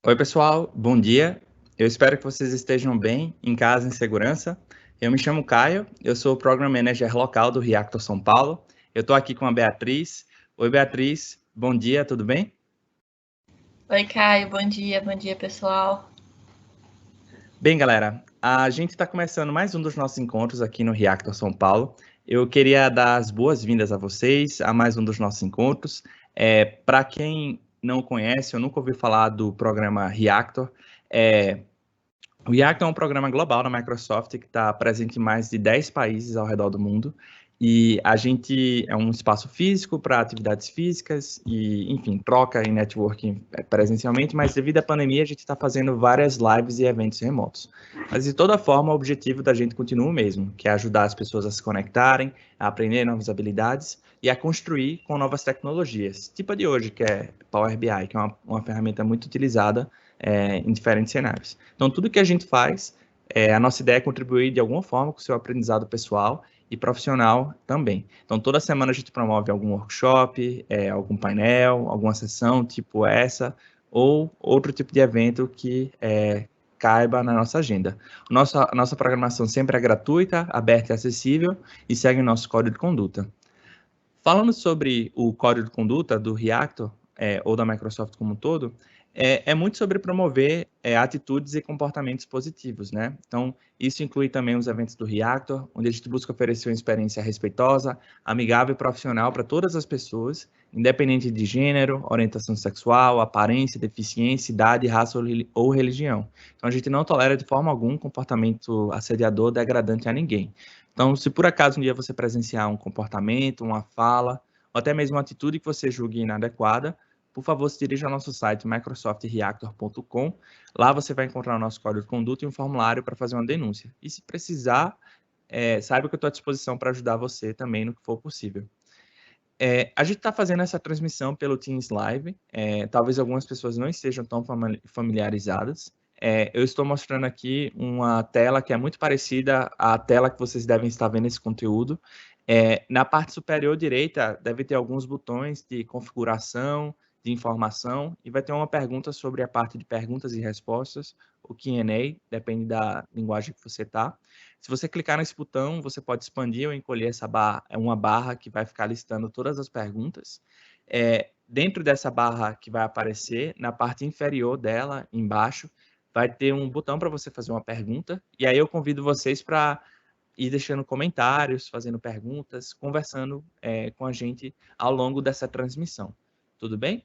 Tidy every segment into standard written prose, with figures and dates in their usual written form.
Oi, pessoal, bom dia. Eu espero que vocês estejam bem, em casa, em segurança. Eu me chamo Caio, eu sou o Program Manager local do Reactor São Paulo. Eu estou aqui com a Beatriz. Oi, Beatriz, bom dia, tudo bem? Oi, Caio, bom dia, pessoal. Bem, galera, a gente está começando mais um dos nossos encontros aqui no Reactor São Paulo. Eu queria dar as boas-vindas a vocês a mais um dos nossos encontros. Para quem não conhece ou nunca ouviu falar do programa Reactor, o Reactor é um programa global da Microsoft que está presente em mais de 10 países ao redor do mundo. E a gente é um espaço físico para atividades físicas e, enfim, troca e networking presencialmente, mas devido à pandemia a gente está fazendo várias lives e eventos remotos. Mas de toda forma, o objetivo da gente continua o mesmo, que é ajudar as pessoas a se conectarem, a aprender novas habilidades e a construir com novas tecnologias. Tipo a de hoje, que é Power BI, que é uma ferramenta muito utilizada em diferentes cenários. Então, tudo que a gente faz, a nossa ideia é contribuir de alguma forma com o seu aprendizado pessoal e profissional também. Então, toda semana a gente promove algum workshop, algum painel, alguma sessão tipo essa, ou outro tipo de evento que caiba na nossa agenda. A nossa programação sempre é gratuita, aberta e acessível e segue o nosso código de conduta. Falando sobre o código de conduta do Reactor, ou da Microsoft como um todo, é muito sobre promover atitudes e comportamentos positivos, né? Então, isso inclui também os eventos do Reactor, onde a gente busca oferecer uma experiência respeitosa, amigável e profissional para todas as pessoas, independente de gênero, orientação sexual, aparência, deficiência, idade, raça ou religião. Então, a gente não tolera de forma alguma comportamento assediador, degradante a ninguém. Então, se por acaso um dia você presenciar um comportamento, uma fala, ou até mesmo uma atitude que você julgue inadequada, por favor, se dirija ao nosso site microsoftreactor.com. Lá você vai encontrar o nosso código de conduta e um formulário para fazer uma denúncia. E se precisar, saiba que eu estou à disposição para ajudar você também no que for possível. A gente está fazendo essa transmissão pelo Teams Live. Talvez algumas pessoas não estejam tão familiarizadas. Eu estou mostrando aqui uma tela que é muito parecida à tela que vocês devem estar vendo esse conteúdo. Na parte superior direita, deve ter alguns botões de configuração, de informação, e vai ter uma pergunta sobre a parte de perguntas e respostas, o Q&A, depende da linguagem que você está. Se você clicar nesse botão, você pode expandir ou encolher essa barra, uma barra que vai ficar listando todas as perguntas. Dentro dessa barra que vai aparecer, na parte inferior dela, embaixo, vai ter um botão para você fazer uma pergunta, e aí eu convido vocês para ir deixando comentários, fazendo perguntas, conversando com a gente ao longo dessa transmissão. Tudo bem?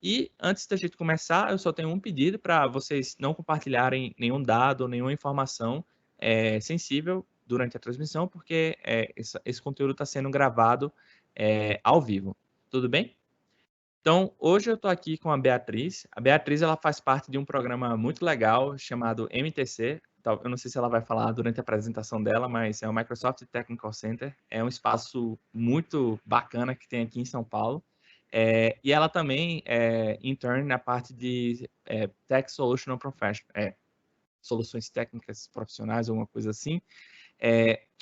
E antes da gente começar, eu só tenho um pedido para vocês não compartilharem nenhum dado, nenhuma informação sensível durante a transmissão, porque esse conteúdo está sendo gravado ao vivo. Tudo bem? Então, hoje eu estou aqui com a Beatriz. A Beatriz ela faz parte de um programa muito legal chamado MTC. Eu não sei se ela vai falar durante a apresentação dela, mas é o Microsoft Technical Center. É um espaço muito bacana que tem aqui em São Paulo. E ela também é intern na parte de Tech Solutional Professional, soluções técnicas profissionais, alguma coisa assim.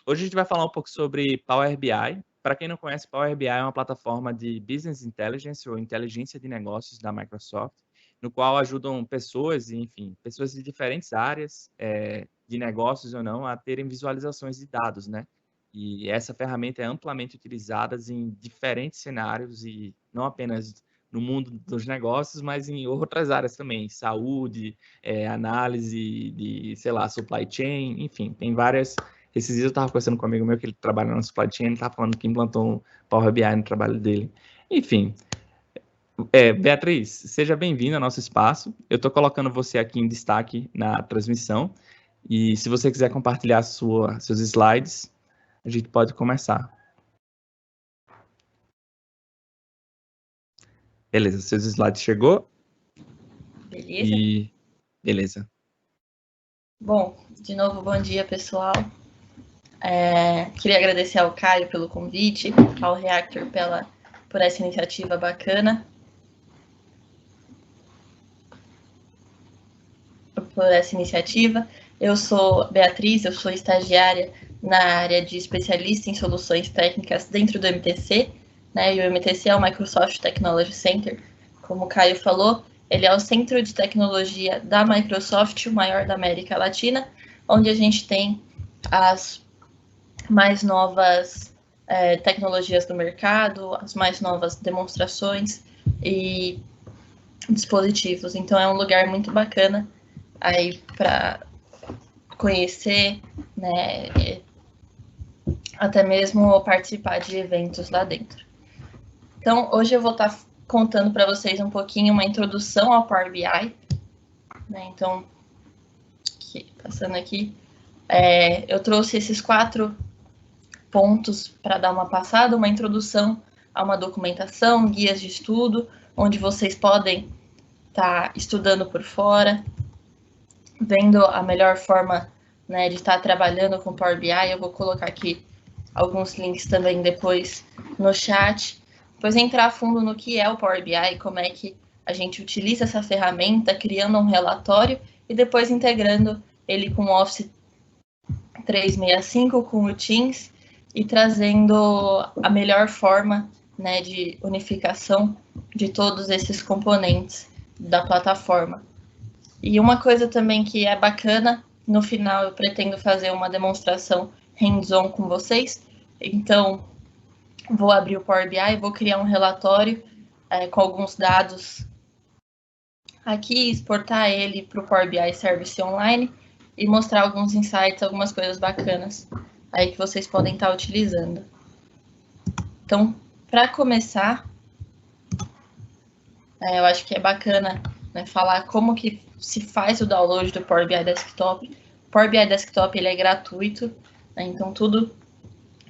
Hoje a gente vai falar um pouco sobre Power BI. Para quem não conhece, Power BI é uma plataforma de Business Intelligence ou inteligência de negócios da Microsoft, no qual ajudam pessoas, enfim, pessoas de diferentes áreas de negócios ou não, a terem visualizações de dados, né? E essa ferramenta é amplamente utilizada em diferentes cenários e não apenas no mundo dos negócios, mas em outras áreas também, saúde, análise de, sei lá, supply chain, enfim, tem várias. Esses dias eu estava conversando com um amigo meu que ele trabalha na supply chain, ele estava falando que implantou um Power BI no trabalho dele. Enfim, Beatriz, seja bem-vinda ao nosso espaço. Eu estou colocando você aqui em destaque na transmissão e se você quiser compartilhar seus slides, a gente pode começar. Beleza, seus slides chegou? Beleza. Beleza. Bom, de novo, bom dia, pessoal. Queria agradecer ao Caio pelo convite, ao Reactor por essa iniciativa bacana. Eu sou Beatriz, eu sou estagiária na área de especialista em soluções técnicas dentro do MTC, né? E o MTC é o Microsoft Technology Center, como o Caio falou, Ele é o centro de tecnologia da Microsoft, o maior da América Latina, onde a gente tem as mais novas tecnologias do mercado, as mais novas demonstrações e dispositivos. Então, é um lugar muito bacana aí para conhecer, né, até mesmo participar de eventos lá dentro. Então, hoje eu vou estar contando para vocês um pouquinho uma introdução ao Power BI, né? Então, passando aqui, eu trouxe esses 4 pontos para dar uma passada, uma introdução a uma documentação, guias de estudo, onde vocês podem estar estudando por fora, vendo a melhor forma, né, de estar trabalhando com Power BI. Eu vou colocar aqui alguns links também depois no chat. Depois entrar a fundo no que é o Power BI, como é que a gente utiliza essa ferramenta, criando um relatório e depois integrando ele com o Office 365, com o Teams, e trazendo a melhor forma, né, de unificação de todos esses componentes da plataforma. E uma coisa também que é bacana, no final eu pretendo fazer uma demonstração hands-on com vocês. Então, vou abrir o Power BI, vou criar um relatório com alguns dados aqui, exportar ele para o Power BI Service Online e mostrar alguns insights, algumas coisas bacanas aí que vocês podem estar utilizando. Então, para começar, eu acho que é bacana, né, falar como que se faz o download do Power BI Desktop. O Power BI Desktop ele é gratuito, né, então tudo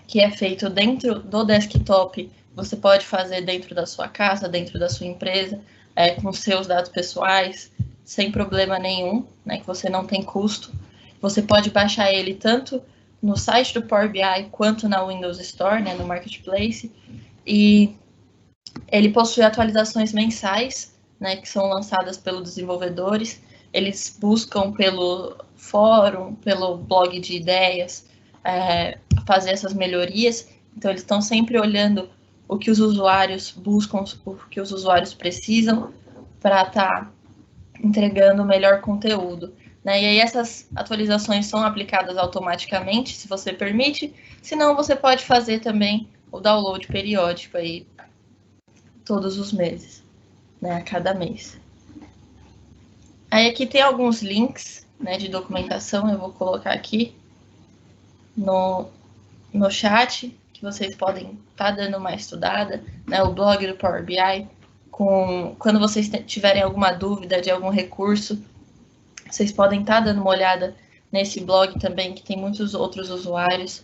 que é feito dentro do desktop você pode fazer dentro da sua casa, dentro da sua empresa, com seus dados pessoais, sem problema nenhum, né, que você não tem custo. Você pode baixar ele tanto no site do Power BI quanto na Windows Store, né, no Marketplace, e ele possui atualizações mensais, né, que são lançadas pelos desenvolvedores. Eles buscam pelo fórum, pelo blog de ideias, fazer essas melhorias. Então, eles estão sempre olhando o que os usuários buscam, o que os usuários precisam para estar entregando o melhor conteúdo, né? E aí essas atualizações são aplicadas automaticamente, se você permite. Se não, você pode fazer também o download periódico aí todos os meses, né, a cada mês. Aí aqui tem alguns links, né, de documentação, eu vou colocar aqui no chat, que vocês podem estar dando uma estudada, né, o blog do Power BI, quando vocês tiverem alguma dúvida de algum recurso, vocês podem estar dando uma olhada nesse blog também, que tem muitos outros usuários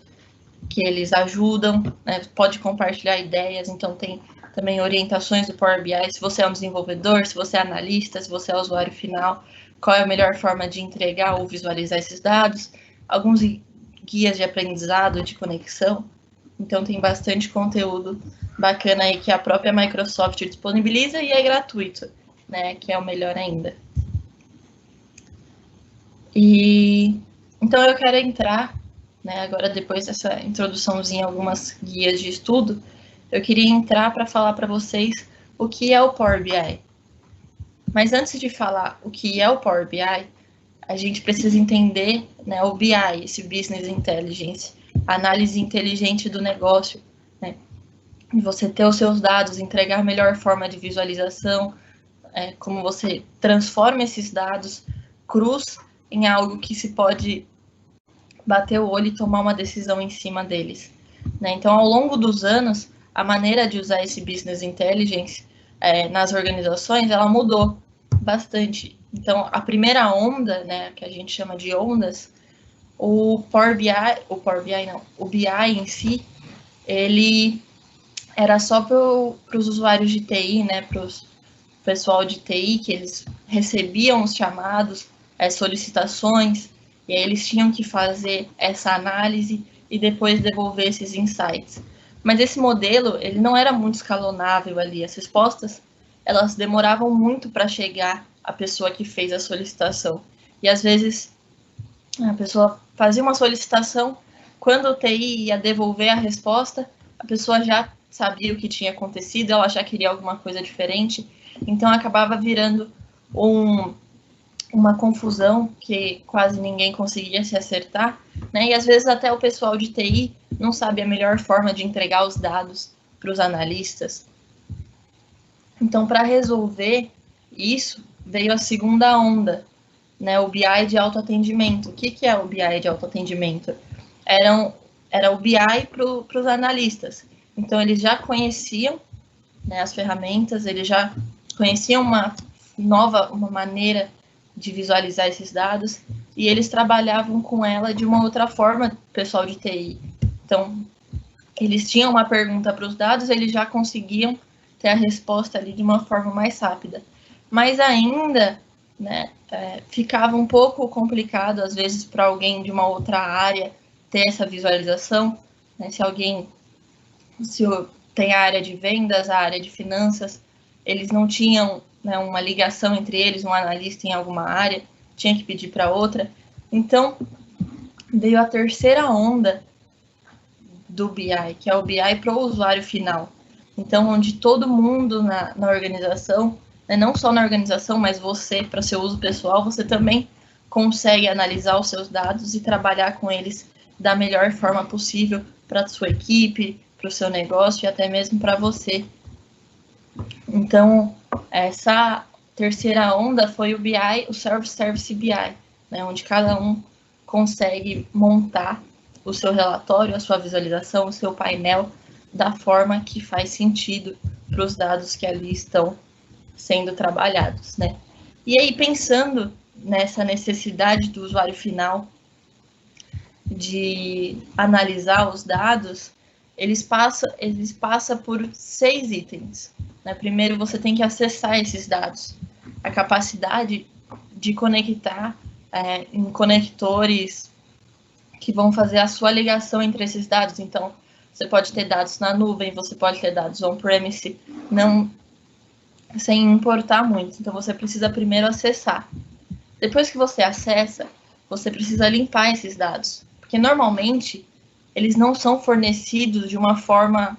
que eles ajudam, né, pode compartilhar ideias, então tem também orientações do Power BI, se você é um desenvolvedor, se você é analista, se você é usuário final, qual é a melhor forma de entregar ou visualizar esses dados, alguns guias de aprendizado, de conexão. Então tem bastante conteúdo bacana aí que a própria Microsoft disponibiliza e é gratuito, né, que é o melhor ainda. E então eu quero entrar, né, agora depois dessa introduçãozinha, algumas guias de estudo, eu queria entrar para falar para vocês o que é o Power BI. Mas antes de falar o que é o Power BI, a gente precisa entender, né, o BI, esse Business Intelligence, a análise inteligente do negócio, né, e você ter os seus dados, entregar a melhor forma de visualização, como você transforma esses dados crus em algo que se pode bater o olho e tomar uma decisão em cima deles, né? Então, ao longo dos anos, a maneira de usar esse Business Intelligence nas organizações, ela mudou bastante. Então, a primeira onda, né, que a gente chama de ondas, o BI em si, ele era só para os usuários de TI, né, para o pessoal de TI, que eles recebiam os chamados, solicitações, e aí eles tinham que fazer essa análise e depois devolver esses insights. Mas esse modelo, ele não era muito escalonável ali. As respostas, elas demoravam muito para chegar à pessoa que fez a solicitação. E às vezes a pessoa fazia uma solicitação, quando o TI ia devolver a resposta, a pessoa já sabia o que tinha acontecido, ela já queria alguma coisa diferente, então acabava virando uma confusão que quase ninguém conseguia se acertar, né? E às vezes até o pessoal de TI não sabe a melhor forma de entregar os dados para os analistas. Então, para resolver isso, veio a segunda onda, né? O BI de autoatendimento. O que é o BI de autoatendimento? Era o BI para os analistas. Então, eles já conheciam, né, as ferramentas, eles já conheciam uma maneira de visualizar esses dados, e eles trabalhavam com ela de uma outra forma, pessoal de TI. Então, eles tinham uma pergunta para os dados, eles já conseguiam ter a resposta ali de uma forma mais rápida. Mas ainda, né, ficava um pouco complicado, às vezes, para alguém de uma outra área ter essa visualização, né? Se tem a área de vendas, a área de finanças, eles não tinham, né, uma ligação entre eles, um analista em alguma área, tinha que pedir para outra. Então, veio a terceira onda do BI, que é o BI para o usuário final. Então, onde todo mundo na organização, né, não só na organização, mas você, para seu uso pessoal, você também consegue analisar os seus dados e trabalhar com eles da melhor forma possível para a sua equipe, para o seu negócio e até mesmo para você. Então, essa terceira onda foi o BI, o Self-Service BI, né, onde cada um consegue montar o seu relatório, a sua visualização, o seu painel da forma que faz sentido para os dados que ali estão sendo trabalhados, né? E aí, pensando nessa necessidade do usuário final de analisar os dados, eles passam por 6 itens, né? Primeiro, você tem que acessar esses dados. A capacidade de conectar em conectores que vão fazer a sua ligação entre esses dados. Então, você pode ter dados na nuvem, você pode ter dados on-premise, sem importar muito. Então, você precisa primeiro acessar. Depois que você acessa, você precisa limpar esses dados. Porque, normalmente, eles não são fornecidos de uma forma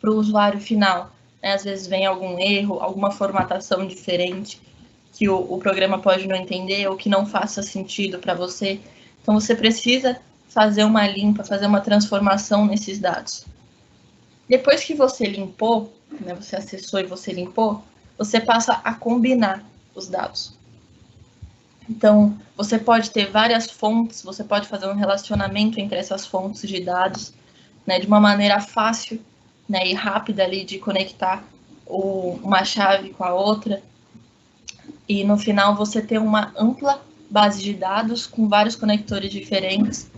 para o usuário final, né? Às vezes vem algum erro, alguma formatação diferente que o programa pode não entender ou que não faça sentido para você. Então, você precisa fazer uma limpa, fazer uma transformação nesses dados. Depois que você limpou, né, você acessou e você limpou, você passa a combinar os dados. Então, você pode ter várias fontes, você pode fazer um relacionamento entre essas fontes de dados, né, de uma maneira fácil, né, e rápida ali de conectar uma chave com a outra. E no final você tem uma ampla base de dados com vários conectores diferentes.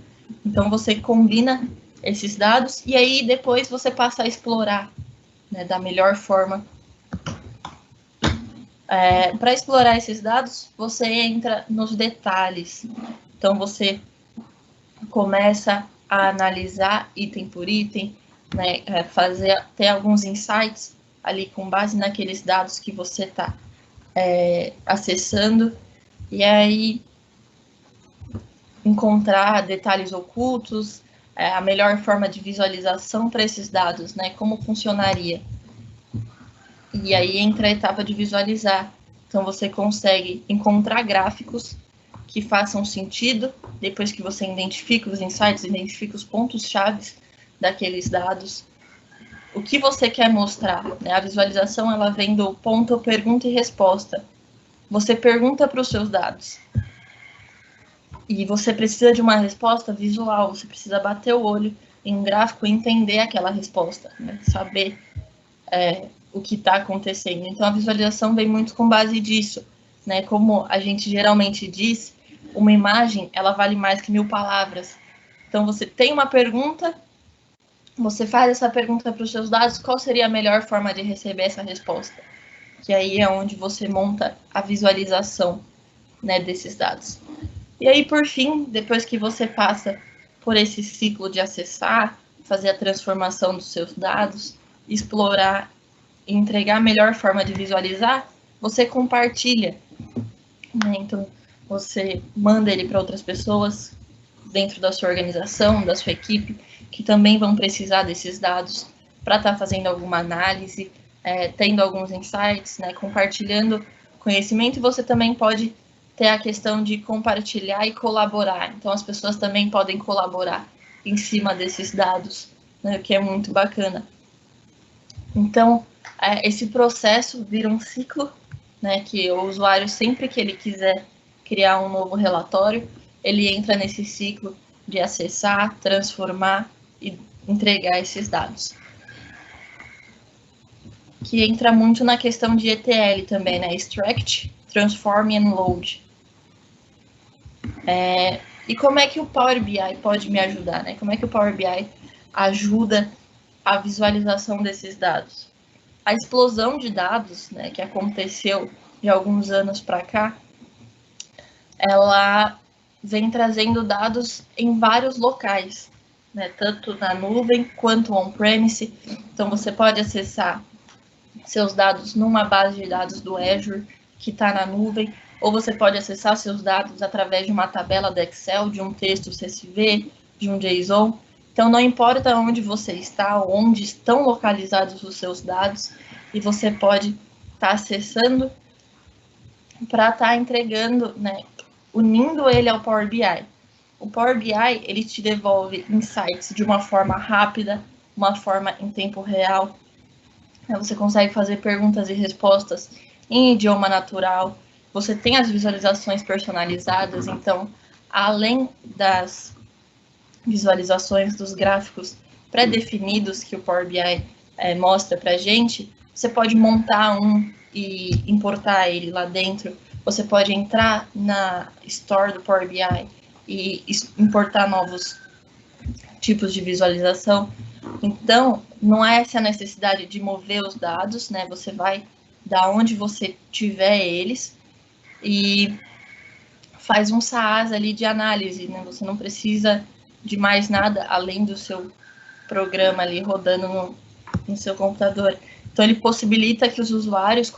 Então você combina esses dados e aí depois você passa a explorar, né, da melhor forma. Para explorar esses dados, você entra nos detalhes. Então você começa a analisar item por item, né, ter alguns insights ali com base naqueles dados que você está acessando, e aí encontrar detalhes ocultos, a melhor forma de visualização para esses dados, né, como funcionaria. E aí entra a etapa de visualizar. Então você consegue encontrar gráficos que façam sentido, depois que você identifica os insights, identifica os pontos-chave daqueles dados. O que você quer mostrar, né? A visualização, ela vem do ponto pergunta e resposta. Você pergunta para os seus dados. E você precisa de uma resposta visual, você precisa bater o olho em um gráfico e entender aquela resposta, né? Saber o que está acontecendo. Então, a visualização vem muito com base disso, né? Como a gente geralmente diz, uma imagem, ela vale mais que 1000 palavras. Então, você tem uma pergunta, você faz essa pergunta para os seus dados, qual seria a melhor forma de receber essa resposta? Que aí é onde você monta a visualização, né, desses dados. E aí, por fim, depois que você passa por esse ciclo de acessar, fazer a transformação dos seus dados, explorar e entregar a melhor forma de visualizar, você compartilha, né? Então, você manda ele para outras pessoas dentro da sua organização, da sua equipe, que também vão precisar desses dados para estar fazendo alguma análise, tendo alguns insights, né? Compartilhando conhecimento, e você também pode ter a questão de compartilhar e colaborar. Então, as pessoas também podem colaborar em cima desses dados, né, o que é muito bacana. Então, esse processo vira um ciclo, né, que o usuário, sempre que ele quiser criar um novo relatório, ele entra nesse ciclo de acessar, transformar e entregar esses dados. Que entra muito na questão de ETL também, né? Extract, Transform and Load. E como é que o Power BI pode me ajudar, né? Como é que o Power BI ajuda a visualização desses dados? A explosão de dados, né, que aconteceu de alguns anos para cá, ela vem trazendo dados em vários locais, né, tanto na nuvem quanto on-premise. Então, você pode acessar seus dados numa base de dados do Azure, que está na nuvem, ou você pode acessar seus dados através de uma tabela do Excel, de um texto CSV, de um JSON. Então, não importa onde você está, onde estão localizados os seus dados, e você pode estar acessando para estar entregando, né, unindo ele ao Power BI. O Power BI, ele te devolve insights de uma forma rápida, uma forma em tempo real. Você consegue fazer perguntas e respostas em idioma natural. Você tem as visualizações personalizadas, então, além das visualizações dos gráficos pré-definidos que o Power BI mostra para a gente, você pode montar um e importar ele lá dentro. Você pode entrar na Store do Power BI e importar novos tipos de visualização. Então, não é essa a necessidade de mover os dados, né? Você vai da onde você tiver eles e faz um SaaS ali de análise, né? Você não precisa de mais nada além do seu programa ali rodando no seu computador. Então, ele possibilita que os usuários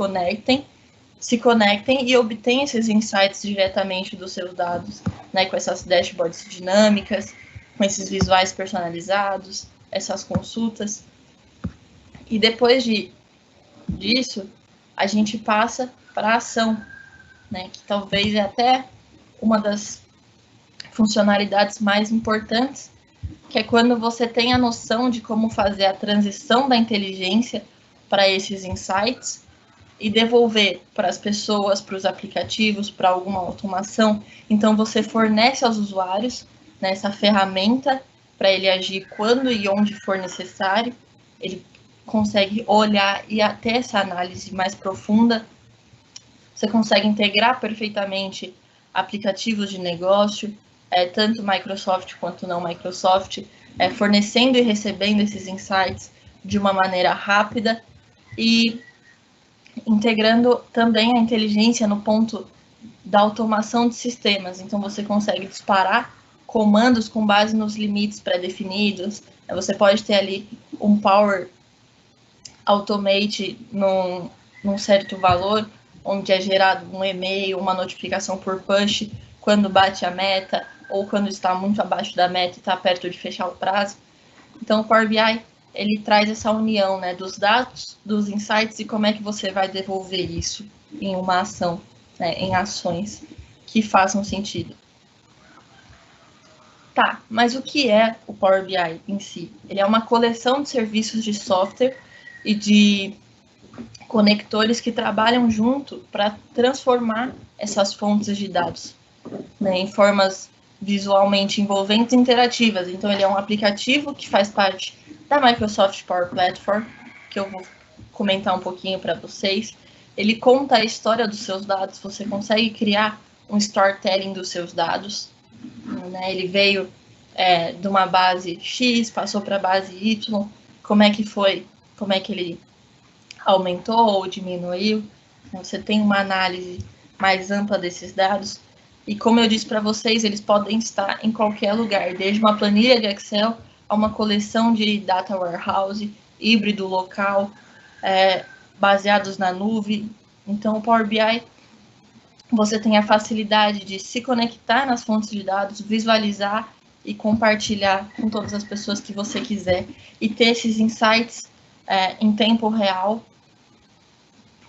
se conectem e obtenham esses insights diretamente dos seus dados, né? Com essas dashboards dinâmicas, com esses visuais personalizados, essas consultas. E depois disso, a gente passa para a ação, né? Que talvez é até uma das funcionalidades mais importantes, que é quando você tem a noção de como fazer a transição da inteligência para esses insights e devolver para as pessoas, para os aplicativos, para alguma automação. Então, você fornece aos usuários, né, essa ferramenta para ele agir quando e onde for necessário. Ele consegue olhar e até essa análise mais profunda. Você consegue integrar perfeitamente aplicativos de negócio, tanto Microsoft quanto não Microsoft, fornecendo e recebendo esses insights de uma maneira rápida e integrando também a inteligência no ponto da automação de sistemas. Então, você consegue disparar comandos com base nos limites pré-definidos. Você pode ter ali um Power Automate num certo valor, onde é gerado um e-mail, uma notificação por push, quando bate a meta, ou quando está muito abaixo da meta e está perto de fechar o prazo. Então, o Power BI, ele traz essa união, né, dos dados, dos insights e como é que você vai devolver isso em uma ação, né, em ações que façam sentido. Tá, mas o que é o Power BI em si? Ele é uma coleção de serviços de software e de conectores que trabalham junto para transformar essas fontes de dados, né, em formas visualmente envolventes e interativas. Então, ele é um aplicativo que faz parte da Microsoft Power Platform, que eu vou comentar um pouquinho para vocês. Ele conta a história dos seus dados, você consegue criar um storytelling dos seus dados, né? Ele veio de uma base X, passou para a base Y, como é que foi, como é que ele aumentou ou diminuiu. Você tem uma análise mais ampla desses dados. E como eu disse para vocês, eles podem estar em qualquer lugar, desde uma planilha de Excel a uma coleção de data warehouse, híbrido local, baseados na nuvem. Então, o Power BI, você tem a facilidade de se conectar nas fontes de dados, visualizar e compartilhar com todas as pessoas que você quiser e ter esses insights em tempo real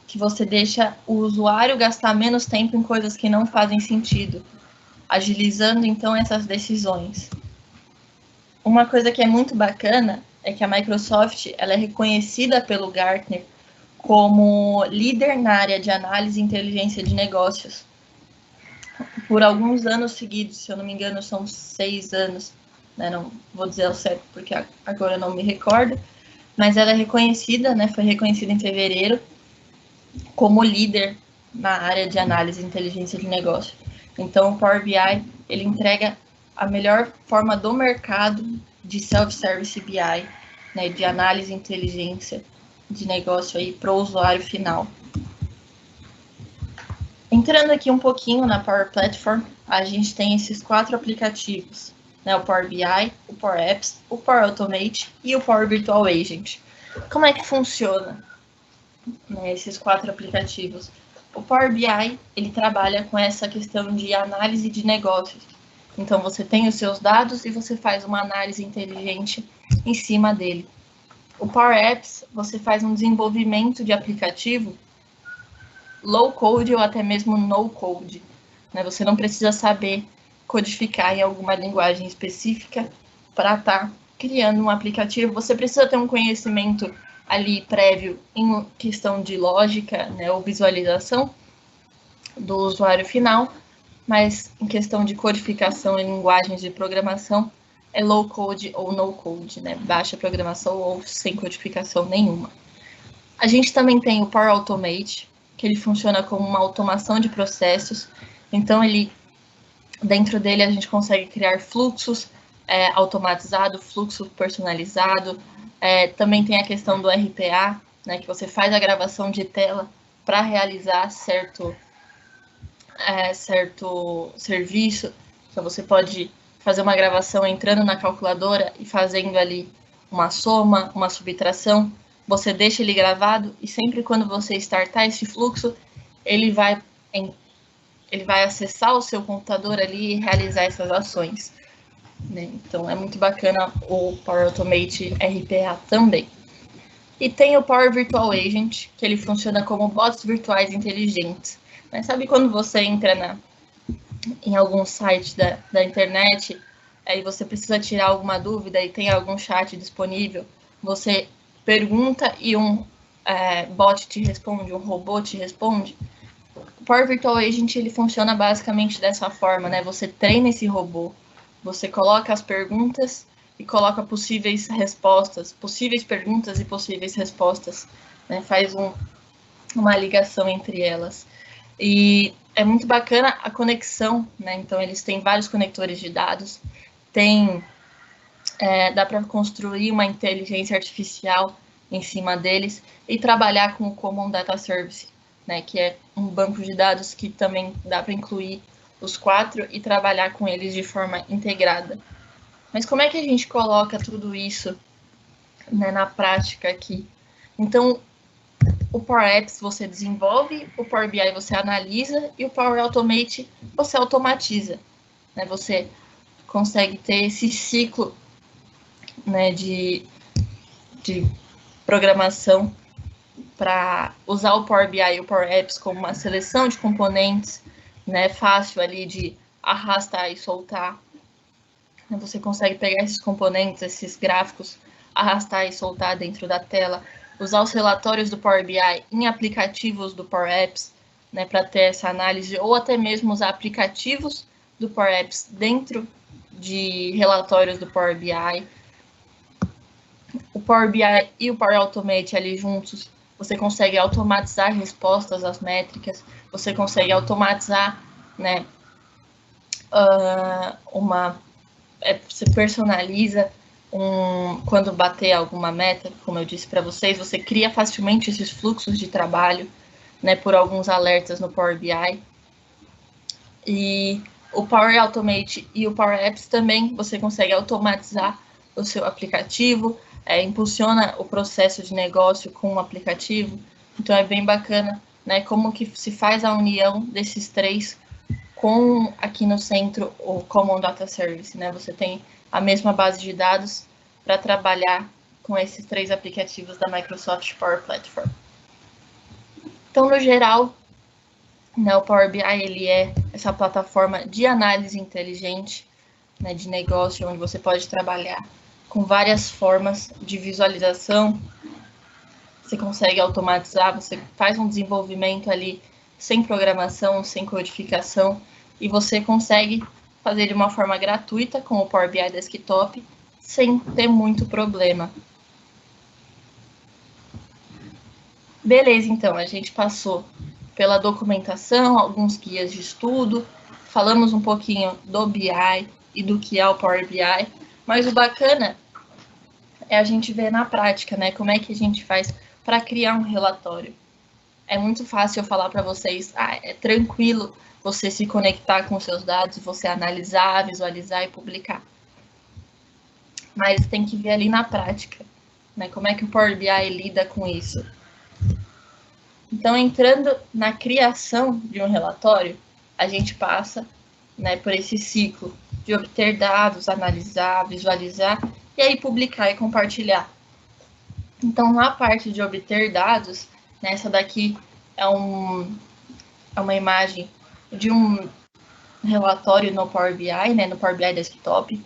que você deixa o usuário gastar menos tempo em coisas que não fazem sentido, agilizando então essas decisões. Uma coisa que é muito bacana é que a Microsoft ela é reconhecida pelo Gartner como líder na área de análise e inteligência de negócios. Por alguns anos seguidos, se eu não me engano, são 6 anos, né? Não vou dizer ao certo porque agora eu não me recordo, mas ela é reconhecida, né? Foi reconhecida em fevereiro como líder na área de análise e inteligência de negócio. Então, o Power BI ele entrega a melhor forma do mercado de self-service BI, né? De análise e inteligência de negócio aí para o usuário final. Entrando aqui um pouquinho na Power Platform, a gente tem esses 4 aplicativos, né? O Power BI, o Power Apps, o Power Automate e o Power Virtual Agent. Como é que funciona, né, esses 4 aplicativos? O Power BI, ele trabalha com essa questão de análise de negócios. Então, você tem os seus dados e você faz uma análise inteligente em cima dele. O Power Apps, você faz um desenvolvimento de aplicativo low code ou até mesmo no code, né? Você não precisa saber codificar em alguma linguagem específica para estar criando um aplicativo. Você precisa ter um conhecimento ali prévio em questão de lógica, né, ou visualização do usuário final, mas em questão de codificação em linguagens de programação é low code ou no code, né? Baixa programação ou sem codificação nenhuma. A gente também tem o Power Automate, que ele funciona como uma automação de processos. Então, dentro dele a gente consegue criar fluxos automatizados, fluxo personalizado. Também tem a questão do RPA, né, que você faz a gravação de tela para realizar certo serviço. Então, você pode fazer uma gravação entrando na calculadora e fazendo ali uma soma, uma subtração. Você deixa ele gravado e sempre quando você startar esse fluxo, ele vai acessar o seu computador ali e realizar essas ações, né? Então, é muito bacana o Power Automate RPA também. E tem o Power Virtual Agent, que ele funciona como bots virtuais inteligentes. Mas sabe quando você entra em algum site da internet e você precisa tirar alguma dúvida e tem algum chat disponível, você pergunta e um bot te responde, um robô te responde? O Power Virtual Agent ele funciona basicamente dessa forma, né? Você treina esse robô, você coloca as perguntas e coloca possíveis respostas, possíveis perguntas e possíveis respostas, né? Faz uma ligação entre elas. E é muito bacana a conexão, né? Então, eles têm vários conectores de dados, dá para construir uma inteligência artificial em cima deles e trabalhar com o Common Data Service, né? Que é um banco de dados que também dá para incluir os 4 e trabalhar com eles de forma integrada. Mas como é que a gente coloca tudo isso, né, na prática aqui? Então, o Power Apps você desenvolve, o Power BI você analisa e o Power Automate você automatiza, né? Você consegue ter esse ciclo, né, de programação para usar o Power BI e o Power Apps como uma seleção de componentes, né, fácil ali de arrastar e soltar. Você consegue pegar esses componentes, esses gráficos, arrastar e soltar dentro da tela, usar os relatórios do Power BI em aplicativos do Power Apps, né, para ter essa análise, ou até mesmo usar aplicativos do Power Apps dentro de relatórios do Power BI. O Power BI e o Power Automate ali juntos, você consegue automatizar respostas às métricas, você consegue automatizar, né, você personaliza quando bater alguma meta, como eu disse para vocês, você cria facilmente esses fluxos de trabalho, né, por alguns alertas no Power BI. E o Power Automate e o Power Apps também você consegue automatizar o seu aplicativo, impulsiona o processo de negócio com o aplicativo. Então é bem bacana, né, como que se faz a união desses 3 com aqui no centro o Common Data Service, né? Você tem a mesma base de dados para trabalhar com esses 3 aplicativos da Microsoft Power Platform. Então, no geral, né, o Power BI ele é essa plataforma de análise inteligente, né, de negócio, onde você pode trabalhar com várias formas de visualização. Você consegue automatizar, você faz um desenvolvimento ali sem programação, sem codificação, e você consegue fazer de uma forma gratuita com o Power BI Desktop, sem ter muito problema. Beleza, então, a gente passou pela documentação, alguns guias de estudo, falamos um pouquinho do BI e do que é o Power BI, mas o bacana é a gente ver na prática, né, como é que a gente faz para criar um relatório. É muito fácil eu falar para vocês, é tranquilo você se conectar com seus dados, você analisar, visualizar e publicar. Mas tem que ver ali na prática, né, como é que o Power BI lida com isso. Então, entrando na criação de um relatório, a gente passa, né, por esse ciclo de obter dados, analisar, visualizar e aí publicar e compartilhar. Então, na parte de obter dados, né, essa daqui é uma imagem de um relatório no Power BI, né, no Power BI Desktop.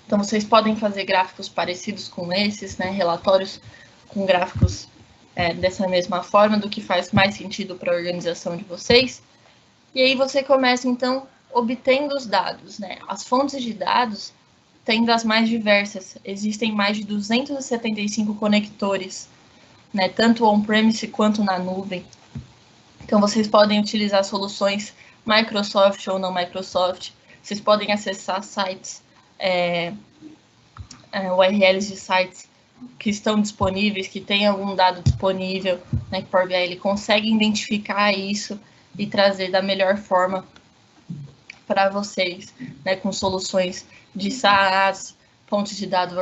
Então, vocês podem fazer gráficos parecidos com esses, né, relatórios com gráficos dessa mesma forma, do que faz mais sentido para a organização de vocês. E aí você começa, então, obtendo os dados, né? As fontes de dados têm das mais diversas. Existem mais de 275 conectores, né? Tanto on-premise quanto na nuvem. Então, vocês podem utilizar soluções Microsoft ou não Microsoft. Vocês podem acessar sites, URLs de sites que estão disponíveis, que tem algum dado disponível, né, que o Power BI ele consegue identificar isso e trazer da melhor forma para vocês, né, com soluções de SaaS, fontes de dados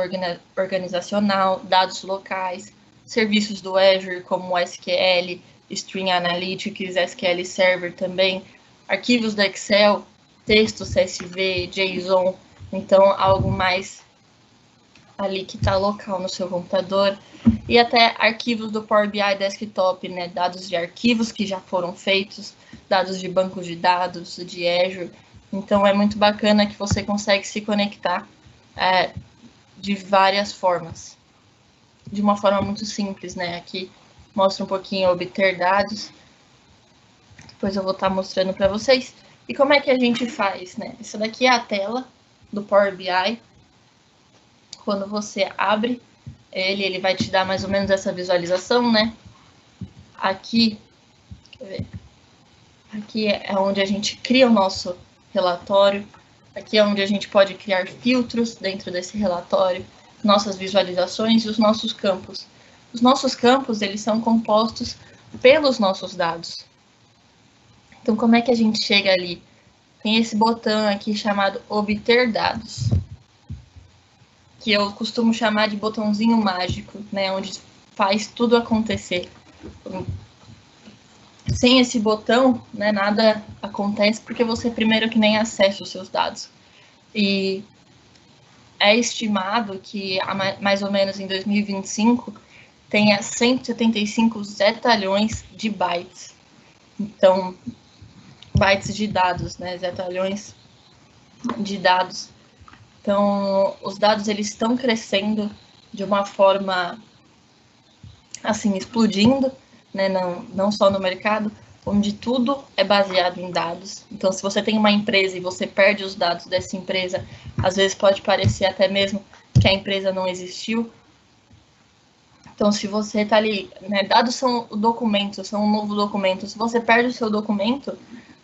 organizacional, dados locais, serviços do Azure como o SQL, String Analytics, SQL Server também, arquivos do Excel, texto CSV, JSON, então algo mais ali que está local no seu computador, e até arquivos do Power BI Desktop, né, dados de arquivos que já foram feitos, dados de bancos de dados, de Azure. Então, é muito bacana que você consegue se conectar de várias formas, de uma forma muito simples, né, aqui mostra um pouquinho obter dados, depois eu vou estar mostrando para vocês. E como é que a gente faz, né? Essa daqui é a tela do Power BI. Quando você abre ele vai te dar mais ou menos essa visualização, né? Aqui, quer ver? Aqui é onde a gente cria o nosso relatório. Aqui é onde a gente pode criar filtros dentro desse relatório, nossas visualizações e os nossos campos. Os nossos campos, eles são compostos pelos nossos dados. Então, como é que a gente chega ali? Tem esse botão aqui chamado Obter Dados, que eu costumo chamar de botãozinho mágico, né, onde faz tudo acontecer. Sem esse botão, né, nada acontece, porque você primeiro que nem acessa os seus dados. E é estimado que mais ou menos em 2025 tenha 175 zetalhões de bytes. Então, bytes de dados, né, zetalhões de dados. Então, os dados eles estão crescendo de uma forma, assim, explodindo, né? Não só no mercado, onde tudo é baseado em dados. Então, se você tem uma empresa e você perde os dados dessa empresa, às vezes pode parecer até mesmo que a empresa não existiu. Então, se você está ali, né? Dados são documentos, são um novo documento. Se você perde o seu documento,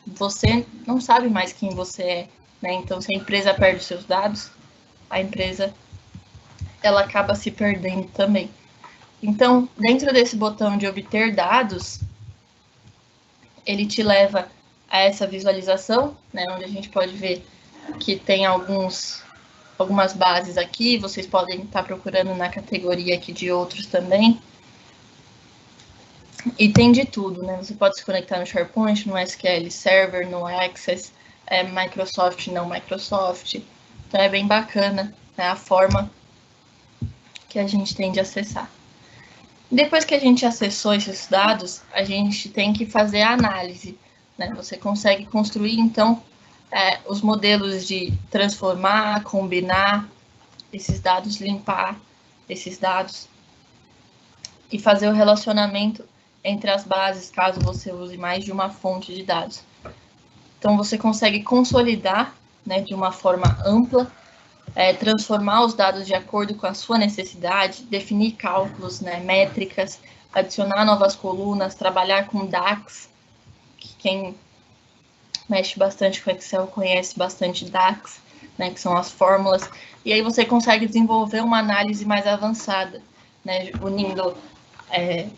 você não sabe mais quem você é, né? Então, se a empresa perde os seus dados, a empresa ela acaba se perdendo também. Então, dentro desse botão de obter dados, ele te leva a essa visualização, né, onde a gente pode ver que tem algumas bases aqui, vocês podem estar procurando na categoria aqui de outros também. E tem de tudo, né? Você pode se conectar no SharePoint, no SQL Server, no Access, Microsoft, não Microsoft. Então é bem bacana, né, a forma que a gente tem de acessar. Depois que a gente acessou esses dados, a gente tem que fazer a análise, né? Você consegue construir, então, os modelos de transformar, combinar esses dados, limpar esses dados e fazer o relacionamento entre as bases, caso você use mais de uma fonte de dados. Então, você consegue consolidar, né, de uma forma ampla, transformar os dados de acordo com a sua necessidade, definir cálculos, né, métricas, adicionar novas colunas, trabalhar com DAX, que quem mexe bastante com Excel conhece bastante DAX, né, que são as fórmulas, e aí você consegue desenvolver uma análise mais avançada, né, unindo,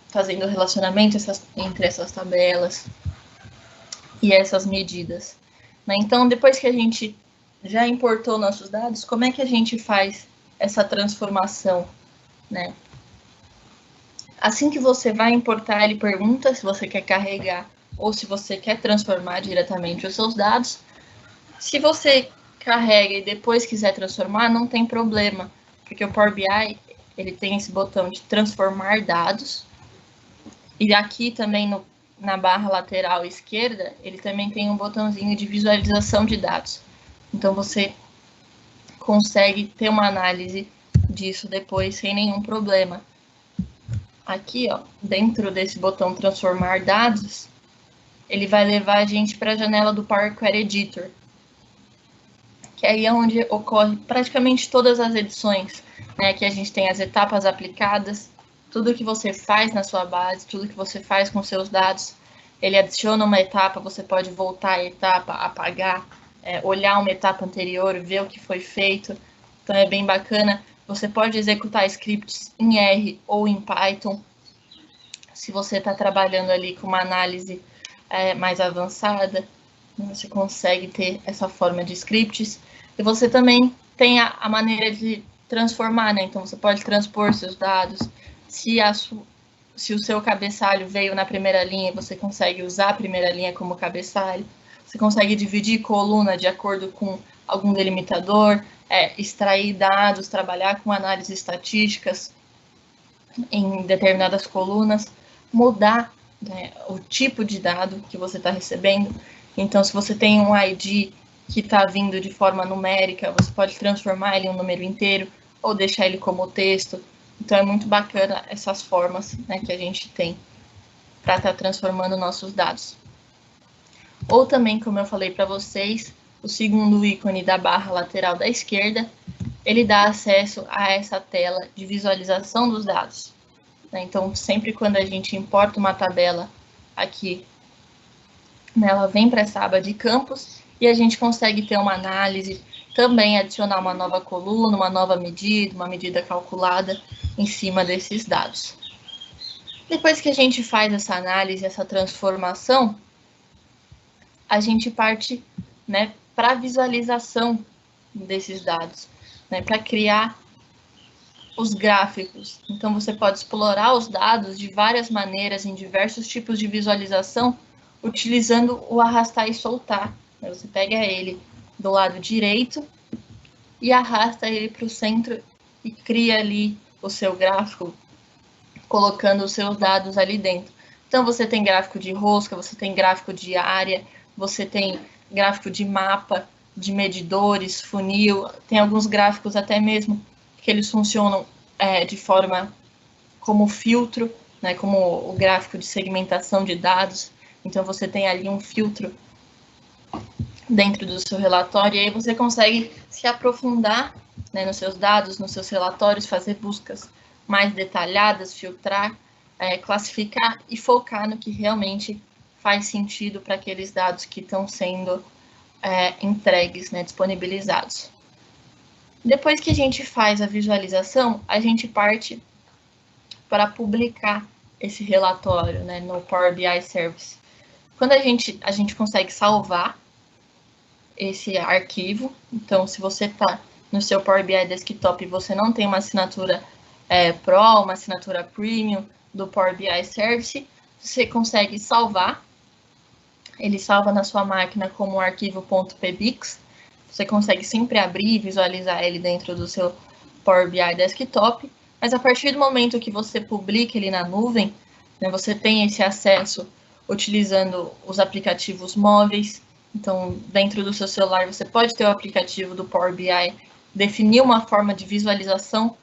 fazendo relacionamento entre essas tabelas e essas medidas. Né? Então, depois que a gente já importou nossos dados, como é que a gente faz essa transformação, né? Assim que você vai importar, ele pergunta se você quer carregar ou se você quer transformar diretamente os seus dados. Se você carrega e depois quiser transformar, não tem problema, porque o Power BI ele tem esse botão de transformar dados, e aqui também na barra lateral esquerda, ele também tem um botãozinho de visualização de dados. Então, você consegue ter uma análise disso depois sem nenhum problema. Aqui, ó, dentro desse botão transformar dados, ele vai levar a gente para a janela do Power Query Editor, que aí é onde ocorre praticamente todas as edições, né? Que a gente tem as etapas aplicadas, tudo que você faz na sua base, tudo que você faz com seus dados. Ele adiciona uma etapa, você pode voltar a etapa, apagar, olhar uma etapa anterior, ver o que foi feito. Então é bem bacana. Você pode executar scripts em R ou em Python, se você está trabalhando ali com uma análise mais avançada, você consegue ter essa forma de scripts. E você também tem a maneira de transformar, né? Então você pode transpor seus dados. Se o seu cabeçalho veio na primeira linha, você consegue usar a primeira linha como cabeçalho. Você consegue dividir coluna de acordo com algum delimitador, extrair dados, trabalhar com análises estatísticas em determinadas colunas, mudar, né, o tipo de dado que você está recebendo. Então, se você tem um ID que está vindo de forma numérica, você pode transformar ele em um número inteiro ou deixar ele como texto. Então, é muito bacana essas formas, né, que a gente tem para estar transformando nossos dados. Ou também, como eu falei para vocês, o segundo ícone da barra lateral da esquerda, ele dá acesso a essa tela de visualização dos dados. Então, sempre quando a gente importa uma tabela aqui, ela vem para essa aba de campos e a gente consegue ter uma análise, também adicionar uma nova coluna, uma nova medida, uma medida calculada em cima desses dados. Depois que a gente faz essa análise, essa transformação, a gente parte, né, para a visualização desses dados, né, para criar os gráficos. Então, você pode explorar os dados de várias maneiras, em diversos tipos de visualização, utilizando o arrastar e soltar. Você pega ele do lado direito e arrasta ele para o centro e cria ali o seu gráfico, colocando os seus dados ali dentro. Então, você tem gráfico de rosca, você tem gráfico de área, você tem gráfico de mapa, de medidores, funil, tem alguns gráficos até mesmo que eles funcionam de forma como filtro, né, como o gráfico de segmentação de dados. Então, você tem ali um filtro dentro do seu relatório, e aí você consegue se aprofundar, né, nos seus dados, nos seus relatórios, fazer buscas mais detalhadas, filtrar, classificar e focar no que realmente faz sentido para aqueles dados que estão sendo entregues, né, disponibilizados. Depois que a gente faz a visualização, a gente parte para publicar esse relatório, né, no Power BI Service. Quando a gente consegue salvar esse arquivo, então se você está no seu Power BI Desktop e você não tem uma assinatura Pro, uma assinatura Premium do Power BI Service, você consegue salvar. Ele salva na sua máquina como um arquivo .pbix. Você consegue sempre abrir e visualizar ele dentro do seu Power BI Desktop. Mas a partir do momento que você publica ele na nuvem, né, você tem esse acesso utilizando os aplicativos móveis. Então, dentro do seu celular, você pode ter o aplicativo do Power BI, definir uma forma de visualização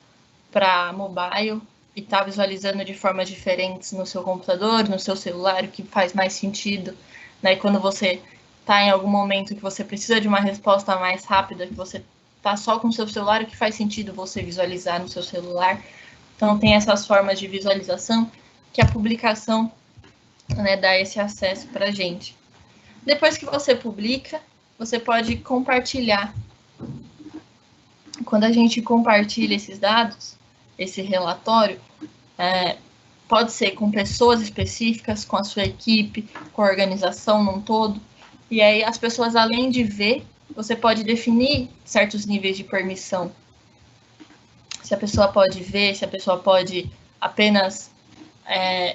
para mobile e estar visualizando de formas diferentes no seu computador, no seu celular, o que faz mais sentido. Né? E quando você está em algum momento que você precisa de uma resposta mais rápida, que você está só com o seu celular, o que faz sentido você visualizar no seu celular. Então, tem essas formas de visualização que a publicação, né, dá esse acesso para a gente. Depois que você publica, você pode compartilhar. Quando a gente compartilha esses dados, esse relatório, pode ser com pessoas específicas, com a sua equipe, com a organização num todo. E aí as pessoas, além de ver, você pode definir certos níveis de permissão. Se a pessoa pode ver, se a pessoa pode apenas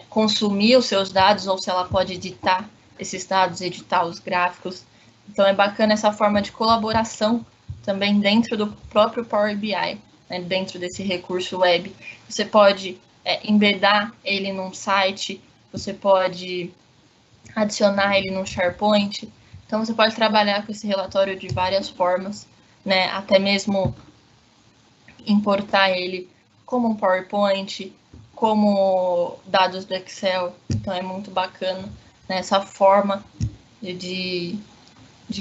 consumir os seus dados, ou se ela pode editar esses dados, editar os gráficos. Então é bacana essa forma de colaboração também dentro do próprio Power BI, né, dentro desse recurso web. Você pode embedar ele num site, você pode adicionar ele no SharePoint. Então você pode trabalhar com esse relatório de várias formas, né, até mesmo importar ele como um PowerPoint, como dados do Excel. Então é muito bacana, né, essa forma de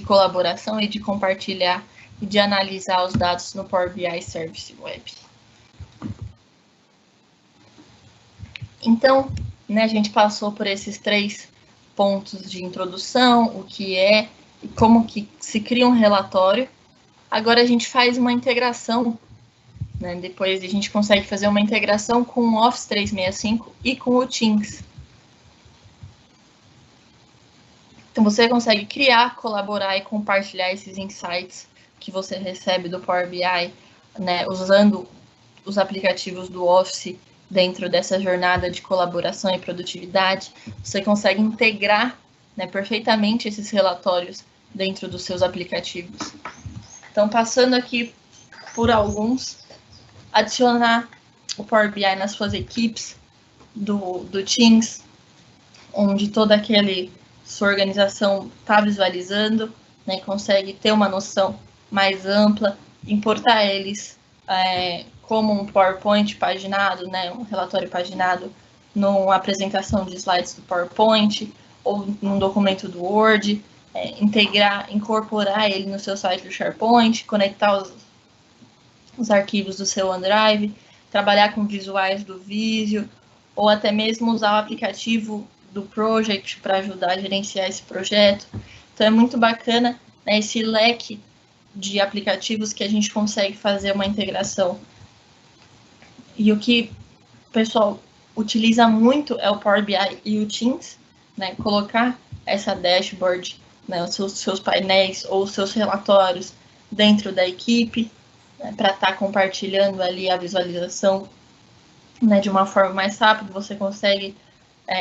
colaboração e de compartilhar e de analisar os dados no Power BI Service Web. Então, né, a gente passou por esses 3 pontos de introdução, o que é e como que se cria um relatório. Agora a gente faz uma integração, né, depois a gente consegue fazer uma integração com o Office 365 e com o Teams. Então você consegue criar, colaborar e compartilhar esses insights que você recebe do Power BI, né, usando os aplicativos do Office dentro dessa jornada de colaboração e produtividade. Você consegue integrar, né, perfeitamente esses relatórios dentro dos seus aplicativos. Então, passando aqui por alguns, adicionar o Power BI nas suas equipes do Teams, onde toda sua organização está visualizando, né, consegue ter uma noção mais ampla, importar eles como um PowerPoint paginado, né, um relatório paginado, numa apresentação de slides do PowerPoint ou num documento do Word, incorporar ele no seu site do SharePoint, conectar os arquivos do seu OneDrive, trabalhar com visuais do Visio, ou até mesmo usar o aplicativo do Project para ajudar a gerenciar esse projeto. Então é muito bacana, né, esse leque de aplicativos que a gente consegue fazer uma integração. E o que o pessoal utiliza muito é o Power BI e o Teams, né, colocar essa dashboard, né, os seus painéis ou os seus relatórios dentro da equipe, né, para estar compartilhando ali a visualização, né, de uma forma mais rápida. Você consegue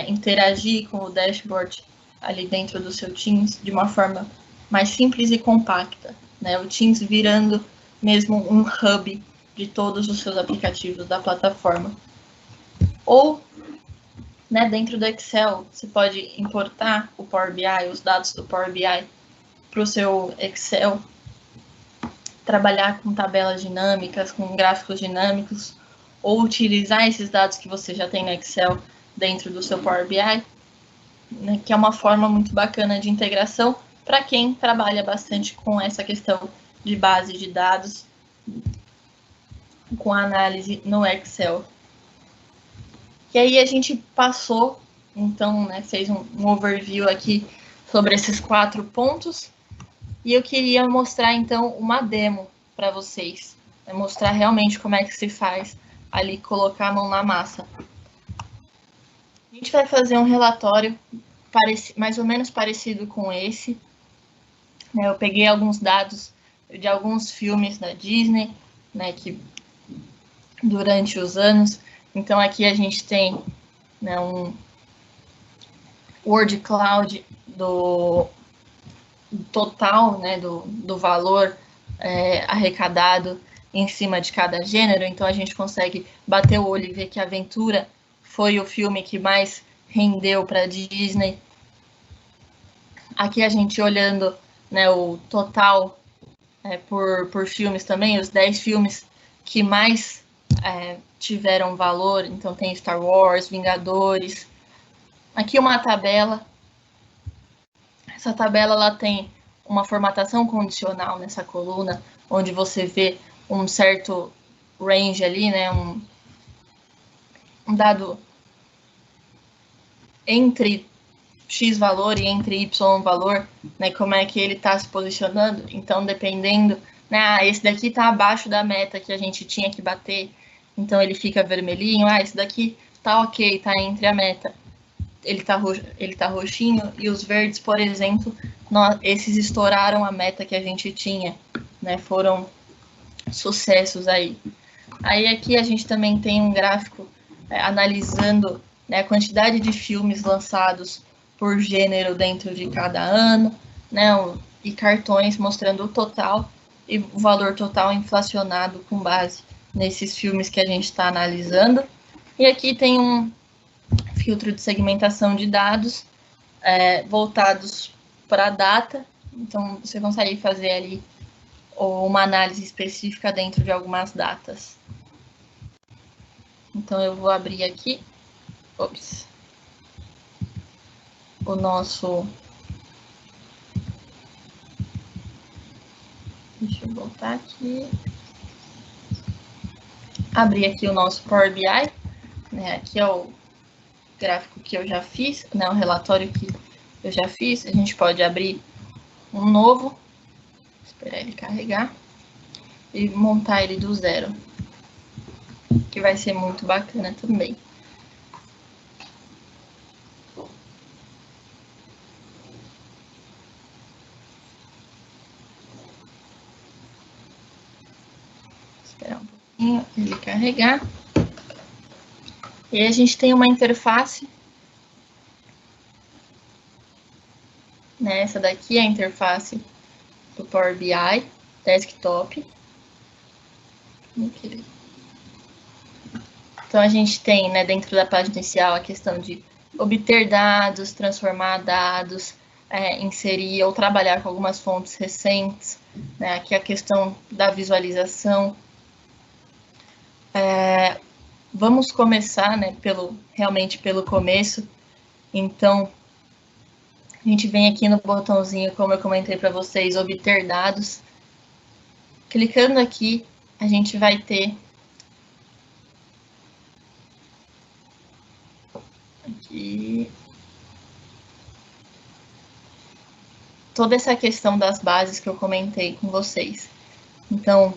interagir com o dashboard ali dentro do seu Teams de uma forma mais simples e compacta, né? O Teams virando mesmo um hub de todos os seus aplicativos da plataforma. Ou, né, dentro do Excel, você pode importar o Power BI, os dados do Power BI para o seu Excel, trabalhar com tabelas dinâmicas, com gráficos dinâmicos, ou utilizar esses dados que você já tem no Excel dentro do seu Power BI, né, que é uma forma muito bacana de integração para quem trabalha bastante com essa questão de base de dados, com análise no Excel. E aí a gente passou, então, né, fez um overview aqui sobre esses 4 pontos, e eu queria mostrar, então, uma demo para vocês, né, mostrar realmente como é que se faz ali, colocar a mão na massa. A gente vai fazer um relatório mais ou menos parecido com esse. Eu peguei alguns dados de alguns filmes da Disney, né, que durante os anos. Então aqui a gente tem, né, um word cloud do total, né, do valor arrecadado em cima de cada gênero, então a gente consegue bater o olho e ver que Aventura foi o filme que mais rendeu para a Disney. Aqui a gente olhando, né, o total por filmes também, os 10 filmes que mais tiveram valor, então tem Star Wars, Vingadores. Aqui uma tabela. Essa tabela ela tem uma formatação condicional nessa coluna, onde você vê um certo range ali, né, um dado entre X valor e entre Y valor, né, como é que ele está se posicionando. Então, dependendo, né, esse daqui está abaixo da meta que a gente tinha que bater, então ele fica vermelhinho. Esse daqui está ok, está entre a meta, ele tá roxinho. E os verdes, por exemplo, esses estouraram a meta que a gente tinha, né, foram sucessos aí. Aí aqui a gente também tem um gráfico analisando, né, a quantidade de filmes lançados por gênero dentro de cada ano, né, e cartões mostrando o total e o valor total inflacionado com base nesses filmes que a gente está analisando. E aqui tem um filtro de segmentação de dados voltados para a data, então você consegue fazer ali uma análise específica dentro de algumas datas. Então eu vou abrir aqui, o nosso, deixa eu voltar aqui, abrir aqui o nosso Power BI, né? Aqui é o gráfico que eu já fiz, né? O relatório que eu já fiz. A gente pode abrir um novo, esperar ele carregar e montar ele do zero, que vai ser muito bacana também. Esperar um pouquinho ele carregar. E aí a gente tem uma interface, né? Essa daqui é a interface do Power BI Desktop. Então a gente tem, né, dentro da página inicial a questão de obter dados, transformar dados, inserir ou trabalhar com algumas fontes recentes, né? Aqui a questão da visualização. Vamos começar, né, realmente pelo começo. Então, a gente vem aqui no botãozinho, como eu comentei para vocês, obter dados. Clicando aqui, a gente vai ter aqui toda essa questão das bases que eu comentei com vocês. Então,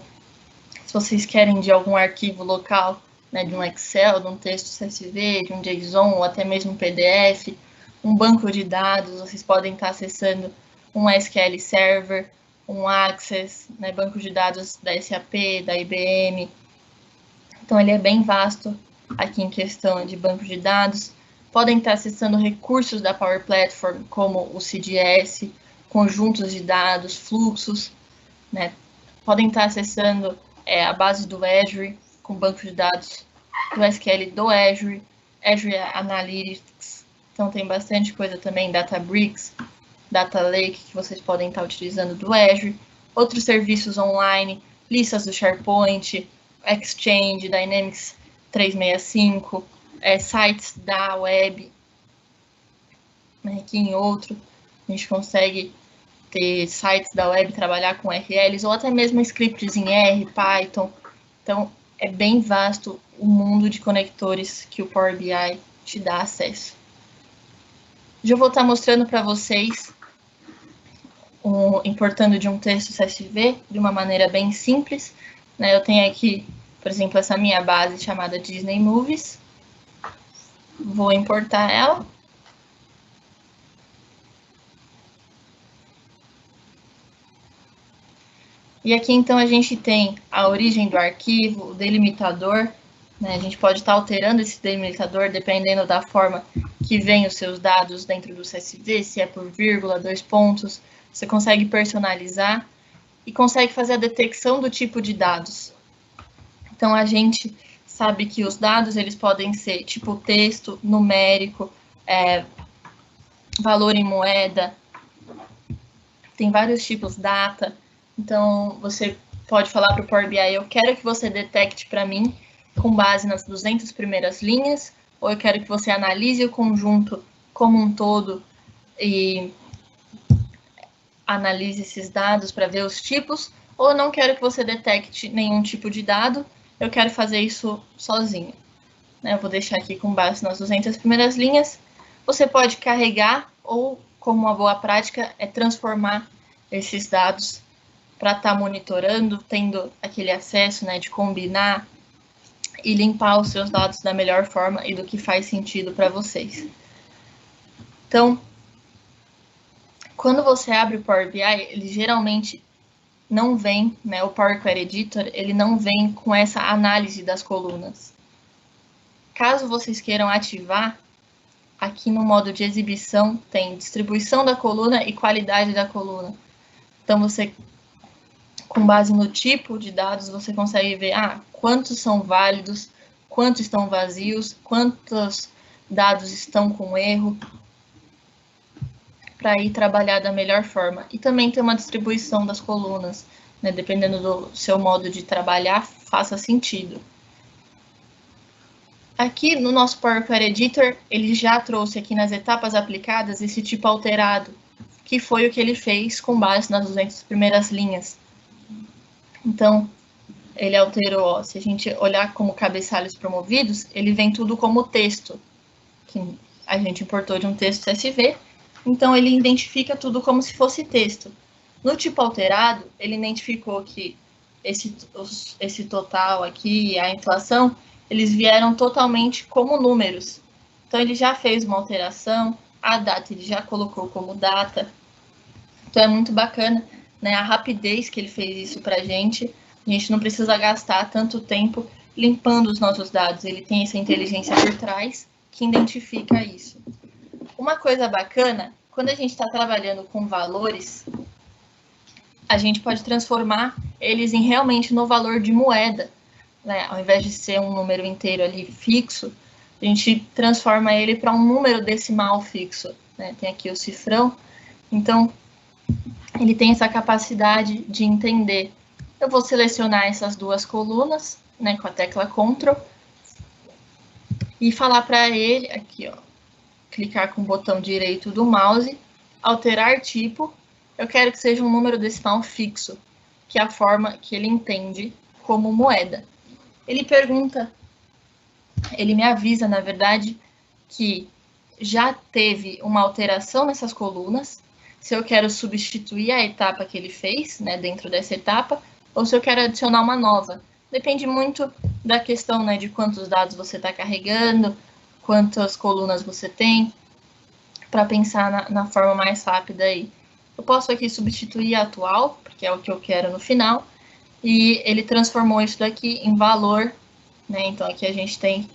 se vocês querem de algum arquivo local, né, de um Excel, de um texto CSV, de um JSON ou até mesmo um PDF, um banco de dados, vocês podem estar acessando um SQL Server, um Access, né, banco de dados da SAP, da IBM. Então, ele é bem vasto aqui em questão de banco de dados. Podem estar acessando recursos da Power Platform, como o CDS, conjuntos de dados, fluxos, né? Podem estar acessando a base do Azure, com banco de dados do SQL do Azure, Azure Analytics. Então, tem bastante coisa também, Databricks, Data Lake, que vocês podem estar utilizando do Azure. Outros serviços online, listas do SharePoint, Exchange, Dynamics 365, sites da web. Aqui em outro, a gente consegue ter sites da web, trabalhar com URLs, ou até mesmo scripts em R, Python. Então, é bem vasto o mundo de conectores que o Power BI te dá acesso. Já vou estar mostrando para vocês, importando de um texto CSV, de uma maneira bem simples, né? Eu tenho aqui, por exemplo, essa minha base chamada Disney Movies. Vou importar ela. E aqui, então, a gente tem a origem do arquivo, o delimitador, né? A gente pode estar alterando esse delimitador dependendo da forma que vem os seus dados dentro do CSV, se é por vírgula, 2 pontos. Você consegue personalizar e consegue fazer a detecção do tipo de dados. Então, a gente sabe que os dados, eles podem ser tipo texto, numérico, valor em moeda, tem vários tipos, data. Então, você pode falar para o Power BI, eu quero que você detecte para mim com base nas 200 primeiras linhas, ou eu quero que você analise o conjunto como um todo e analise esses dados para ver os tipos, ou eu não quero que você detecte nenhum tipo de dado, eu quero fazer isso sozinho. Eu vou deixar aqui com base nas 200 primeiras linhas. Você pode carregar ou, como uma boa prática, é transformar esses dados para estar monitorando, tendo aquele acesso, de combinar e limpar os seus dados da melhor forma e do que faz sentido para vocês. Então, quando você abre o Power BI, ele geralmente não vem, o Power Query Editor, ele não vem com essa análise das colunas. Caso vocês queiram ativar, aqui no modo de exibição tem distribuição da coluna e qualidade da coluna. Então, você, com base no tipo de dados, você consegue ver quantos são válidos, quantos estão vazios, quantos dados estão com erro, para ir trabalhar da melhor forma. E também tem uma distribuição das colunas, dependendo do seu modo de trabalhar, faça sentido. Aqui no nosso Power Query Editor, ele já trouxe aqui nas etapas aplicadas esse tipo alterado, que foi o que ele fez com base nas 200 primeiras linhas. Então, ele alterou, se a gente olhar como cabeçalhos promovidos, ele vem tudo como texto, que a gente importou de um texto CSV, então ele identifica tudo como se fosse texto. No tipo alterado, ele identificou que esse total aqui, a inflação, eles vieram totalmente como números. Então, ele já fez uma alteração, a data ele já colocou como data. Então, é muito bacana, a rapidez que ele fez isso para a gente não precisa gastar tanto tempo limpando os nossos dados. Ele tem essa inteligência por trás que identifica isso. Uma coisa bacana, quando a gente está trabalhando com valores, a gente pode transformar eles em realmente no valor de moeda. Ao invés de ser um número inteiro ali fixo, a gente transforma ele para um número decimal fixo. Tem aqui o cifrão. Então, ele tem essa capacidade de entender. Eu vou selecionar essas duas colunas, com a tecla Ctrl, e falar para ele, aqui, clicar com o botão direito do mouse, alterar tipo, eu quero que seja um número decimal fixo, que é a forma que ele entende como moeda. Ele pergunta, ele me avisa, na verdade, que já teve uma alteração nessas colunas, se eu quero substituir a etapa que ele fez, dentro dessa etapa, ou se eu quero adicionar uma nova. Depende muito da questão, de quantos dados você está carregando, quantas colunas você tem, para pensar na forma mais rápida aí. Eu posso aqui substituir a atual, porque é o que eu quero no final, e ele transformou isso daqui em valor, Então, aqui a gente tem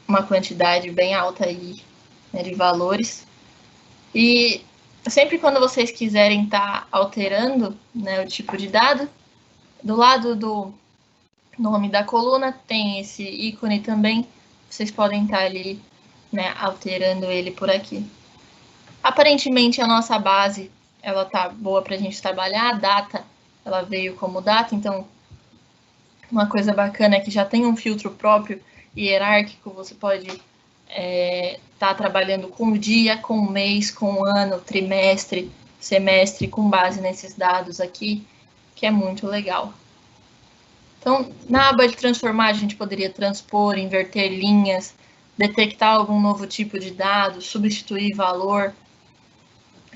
uma quantidade bem alta aí, de valores. E sempre quando vocês quiserem estar alterando, o tipo de dado, do lado do nome da coluna tem esse ícone também, vocês podem estar ali, alterando ele por aqui. Aparentemente, a nossa base, ela tá boa para a gente trabalhar, a data, ela veio como data, então, uma coisa bacana é que já tem um filtro próprio e hierárquico, você pode estar trabalhando com dia, com mês, com ano, trimestre, semestre, com base nesses dados aqui, que é muito legal. Então, na aba de transformar, a gente poderia transpor, inverter linhas, detectar algum novo tipo de dado, substituir valor,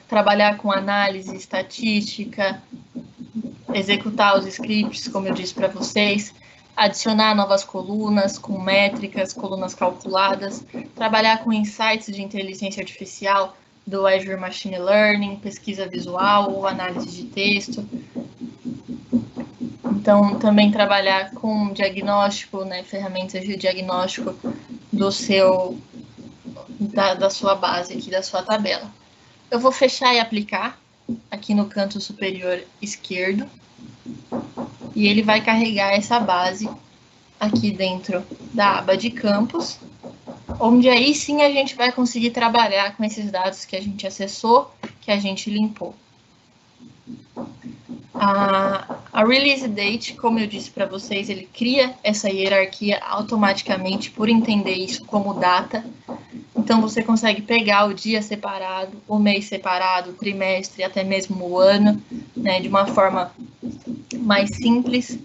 trabalhar com análise estatística, executar os scripts, como eu disse para vocês, adicionar novas colunas com métricas, colunas calculadas, trabalhar com insights de inteligência artificial do Azure Machine Learning, pesquisa visual ou análise de texto. Então, também trabalhar com diagnóstico, ferramentas de diagnóstico da sua base aqui, da sua tabela. Eu vou fechar e aplicar aqui no canto superior esquerdo. e ele vai carregar essa base aqui dentro da aba de campos, onde aí sim a gente vai conseguir trabalhar com esses dados que a gente acessou, que a gente limpou. A release date, como eu disse para vocês, ele cria essa hierarquia automaticamente por entender isso como data. Então você consegue pegar o dia separado, o mês separado, o trimestre, até mesmo o ano, né, de uma forma mais simples.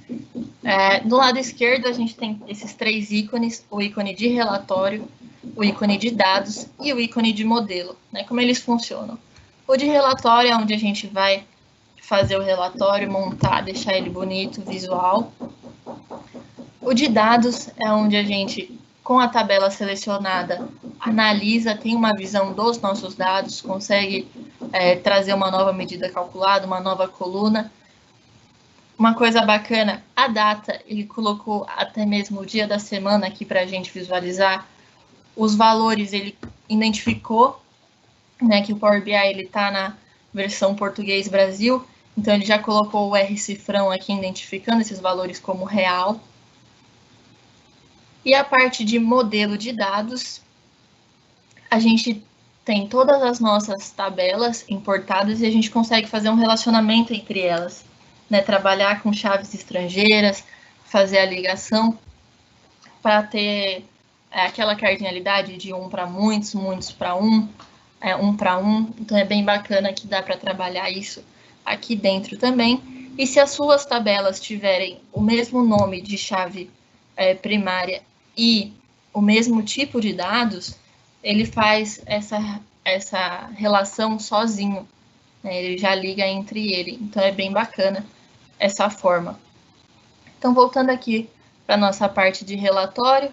Do lado esquerdo a gente tem esses 3 ícones, o ícone de relatório, o ícone de dados e o ícone de modelo, né, como eles funcionam. O de relatório é onde a gente vai fazer o relatório, montar, deixar ele bonito, visual. O de dados é onde a gente, com a tabela selecionada, analisa, tem uma visão dos nossos dados, consegue trazer uma nova medida calculada, uma nova coluna. Uma coisa bacana, a data, ele colocou até mesmo o dia da semana aqui para a gente visualizar. Os valores, ele identificou, né, que o Power BI está na versão português Brasil, então ele já colocou o R cifrão aqui, identificando esses valores como real. E a parte de modelo de dados, a gente tem todas as nossas tabelas importadas e a gente consegue fazer um relacionamento entre elas, né? Trabalhar com chaves estrangeiras, fazer a ligação para ter aquela cardinalidade de um para muitos, muitos para um para um. Então é bem bacana que dá para trabalhar isso aqui dentro também. E se as suas tabelas tiverem o mesmo nome de chave primária e o mesmo tipo de dados, ele faz essa relação sozinho, né? Ele já liga entre ele. Então é bem bacana essa forma. Então, voltando aqui para a nossa parte de relatório,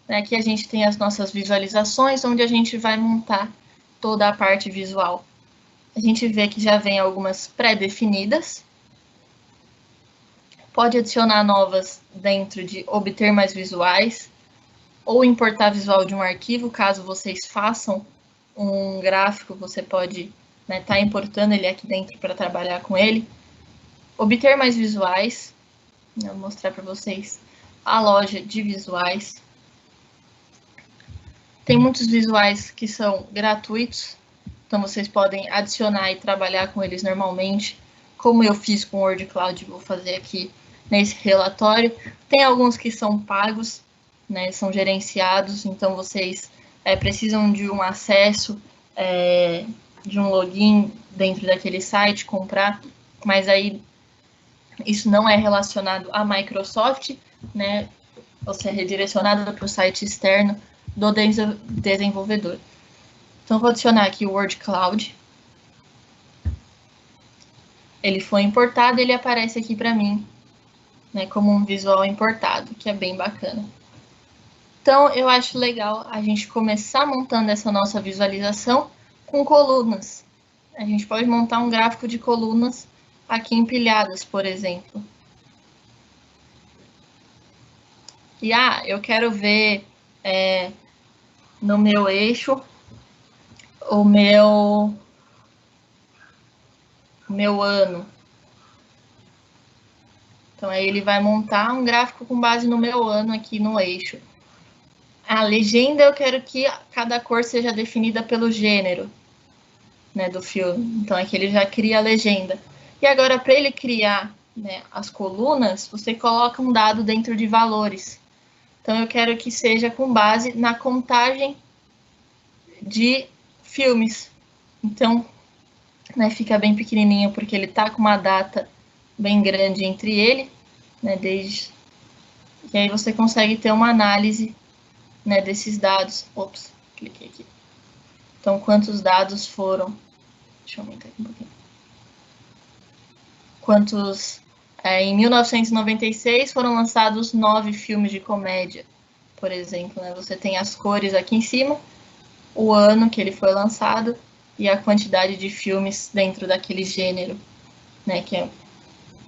né, aqui a gente tem as nossas visualizações, onde a gente vai montar toda a parte visual. A gente vê que já vem algumas pré-definidas. Pode adicionar novas dentro de obter mais visuais, ou importar visual de um arquivo, caso vocês façam um gráfico, você pode tá importando ele aqui dentro para trabalhar com ele. Obter mais visuais, vou mostrar para vocês a loja de visuais. Tem muitos visuais que são gratuitos, então vocês podem adicionar e trabalhar com eles normalmente, como eu fiz com o Word Cloud, vou fazer aqui nesse relatório. Tem alguns que são pagos, né, são gerenciados, então vocês precisam de um acesso, de um login dentro daquele site, comprar, mas aí isso não é relacionado à Microsoft, né? Você é redirecionado para o site externo do desenvolvedor. Então, vou adicionar aqui o Word Cloud. Ele foi importado, ele aparece aqui para mim, né, como um visual importado, que é bem bacana. Então, eu acho legal a gente começar montando essa nossa visualização com colunas. A gente pode montar um gráfico de colunas aqui empilhadas, por exemplo. E, eu quero ver no meu eixo o meu ano. Então, aí ele vai montar um gráfico com base no meu ano aqui no eixo. A legenda, eu quero que cada cor seja definida pelo gênero, né, do filme. Então, aqui ele já cria a legenda. E agora, para ele criar, né, as colunas, você coloca um dado dentro de valores. Então, eu quero que seja com base na contagem de filmes. Então, né, fica bem pequenininho, porque ele está com uma data bem grande entre ele, né, desde... E aí você consegue ter uma análise, né, desses dados. Ops, cliquei aqui. Então, quantos dados foram... Deixa eu aumentar aqui um pouquinho. Quantos... em 1996 foram lançados 9 filmes de comédia, por exemplo, né? Você tem as cores aqui em cima, o ano que ele foi lançado e a quantidade de filmes dentro daquele gênero, né? Que é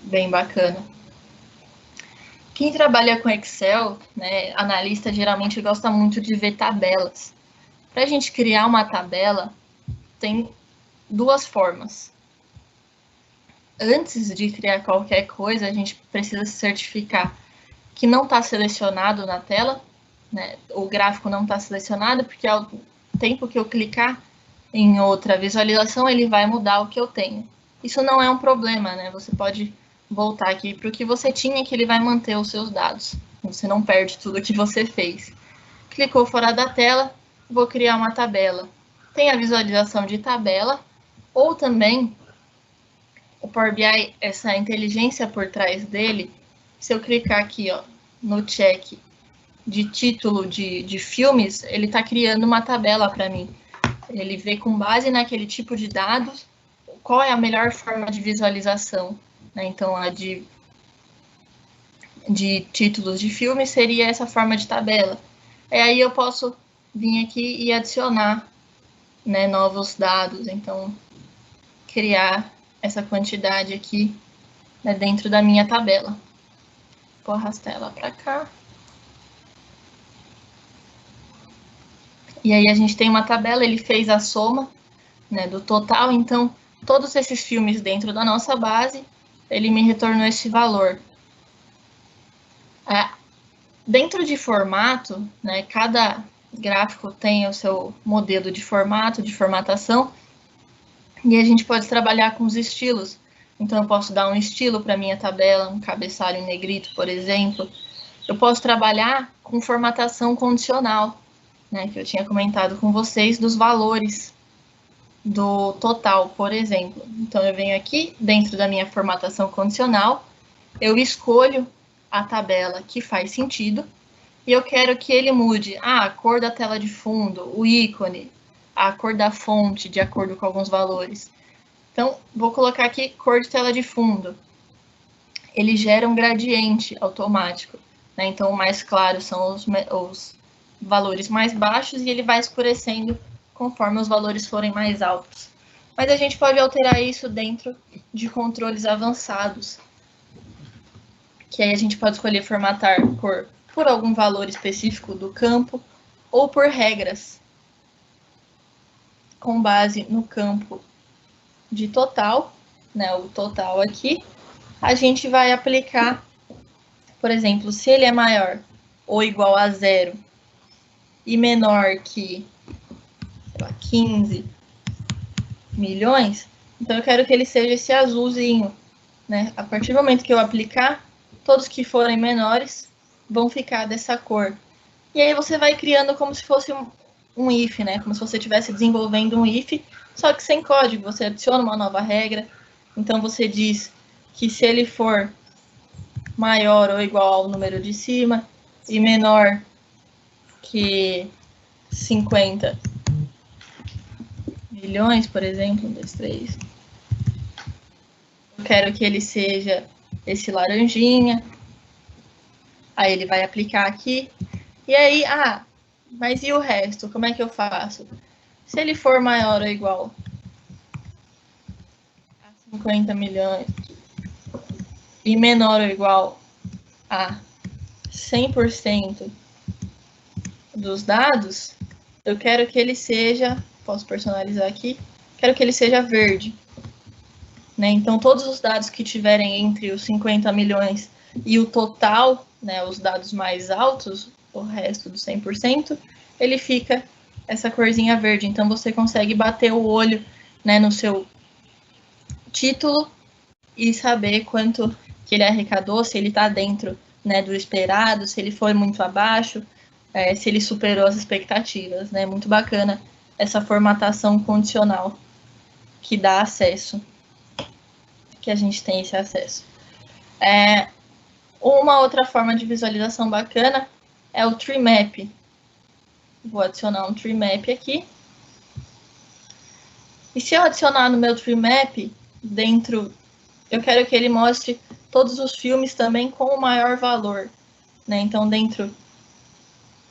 bem bacana. Quem trabalha com Excel, né, analista, geralmente gosta muito de ver tabelas. Para a gente criar uma tabela, tem duas formas. antes de criar qualquer coisa, a gente precisa se certificar que não está selecionado na tela, né? O gráfico não está selecionado, porque ao tempo que eu clicar em outra visualização, ele vai mudar o que eu tenho. Isso não é um problema, né? Você pode voltar aqui para o que você tinha, que ele vai manter os seus dados. Você não perde tudo que você fez. Clicou fora da tela, vou criar uma tabela. Tem a visualização de tabela, ou também o Power BI, essa inteligência por trás dele, se eu clicar aqui, ó, no check de título de filmes, ele está criando uma tabela para mim. Ele vê com base naquele tipo de dados qual é a melhor forma de visualização, né? Então, a de títulos de filmes seria essa forma de tabela. E aí eu posso vir aqui e adicionar, né, novos dados. Então, criar essa quantidade aqui, né, dentro da minha tabela. Vou arrastar ela para cá. E aí a gente tem uma tabela, ele fez a soma, né, do total. Então, todos esses filmes dentro da nossa base, ele me retornou esse valor. Dentro de formato, né, cada gráfico tem o seu modelo de formato, de formatação, e a gente pode trabalhar com os estilos. Então, eu posso dar um estilo para minha tabela, um cabeçalho em negrito, por exemplo. Eu posso trabalhar com formatação condicional, né, que eu tinha comentado com vocês, dos valores do total, por exemplo. Então, eu venho aqui, dentro da minha formatação condicional, eu escolho a tabela que faz sentido, e eu quero que ele mude a cor da tela de fundo, o ícone, a cor da fonte, de acordo com alguns valores. Então, vou colocar aqui cor de tela de fundo. Ele gera um gradiente automático, né? Então, o mais claro são os valores mais baixos e ele vai escurecendo conforme os valores forem mais altos. Mas a gente pode alterar isso dentro de controles avançados, que aí a gente pode escolher formatar cor por algum valor específico do campo ou por regras, com base no campo de total, né, o total aqui, a gente vai aplicar, por exemplo, se ele é maior ou igual a 0 e menor que, sei lá, 15 milhões, então eu quero que ele seja esse azulzinho, né? A partir do momento que eu aplicar, todos que forem menores vão ficar dessa cor. E aí você vai criando como se fosse um if, né? Como se você estivesse desenvolvendo um if, só que sem código. Você adiciona uma nova regra. Então você diz que se ele for maior ou igual ao número de cima e menor que 50 milhões, por exemplo, 1, 2, 3. Eu quero que ele seja esse laranjinha. Aí ele vai aplicar aqui. E aí, mas e o resto? Como é que eu faço? Se ele for maior ou igual a 50 milhões e menor ou igual a 100% dos dados, eu quero que ele seja, posso personalizar aqui, quero que ele seja verde. Né? Então, todos os dados que tiverem entre os 50 milhões e o total, né, os dados mais altos, o resto dos 100%, ele fica essa corzinha verde. Então, você consegue bater o olho, né, no seu título e saber quanto que ele arrecadou, se ele está dentro, né, do esperado, se ele foi muito abaixo, se ele superou as expectativas. Né? Muito bacana essa formatação condicional que dá acesso, que a gente tem esse acesso. Uma outra forma de visualização bacana é o Tree Map. Vou adicionar um Tree Map aqui. E se eu adicionar no meu Tree Map, dentro, eu quero que ele mostre todos os filmes também com o maior valor. Né? Então, dentro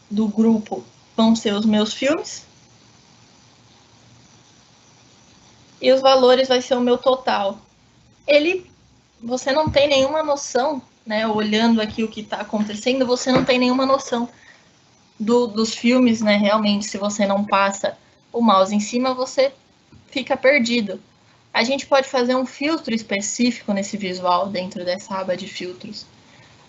do grupo vão ser os meus filmes. E os valores vai ser o meu total. Você não tem nenhuma noção, né, olhando aqui o que está acontecendo, você não tem nenhuma noção dos filmes, né, realmente, se você não passa o mouse em cima, você fica perdido. a gente pode fazer um filtro específico nesse visual dentro dessa aba de filtros.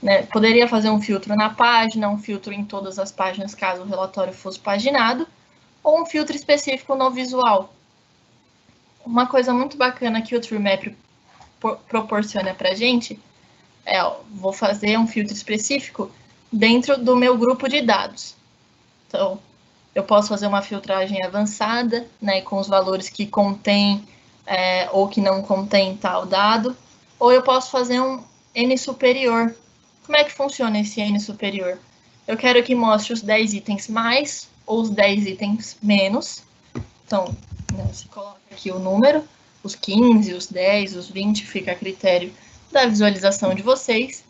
Né? Poderia fazer um filtro na página, um filtro em todas as páginas, caso o relatório fosse paginado, ou um filtro específico no visual. Uma coisa muito bacana que o TreeMap proporciona para a gente é, vou fazer um filtro específico dentro do meu grupo de dados. Então, eu posso fazer uma filtragem avançada, né, com os valores que contém ou que não contém tal dado, ou eu posso fazer um N superior. Como é que funciona esse N superior? Eu quero que mostre os 10 itens mais ou os 10 itens menos. Então, né, você coloca aqui o número, os 15, os 10, os 20, fica a critério da visualização de vocês.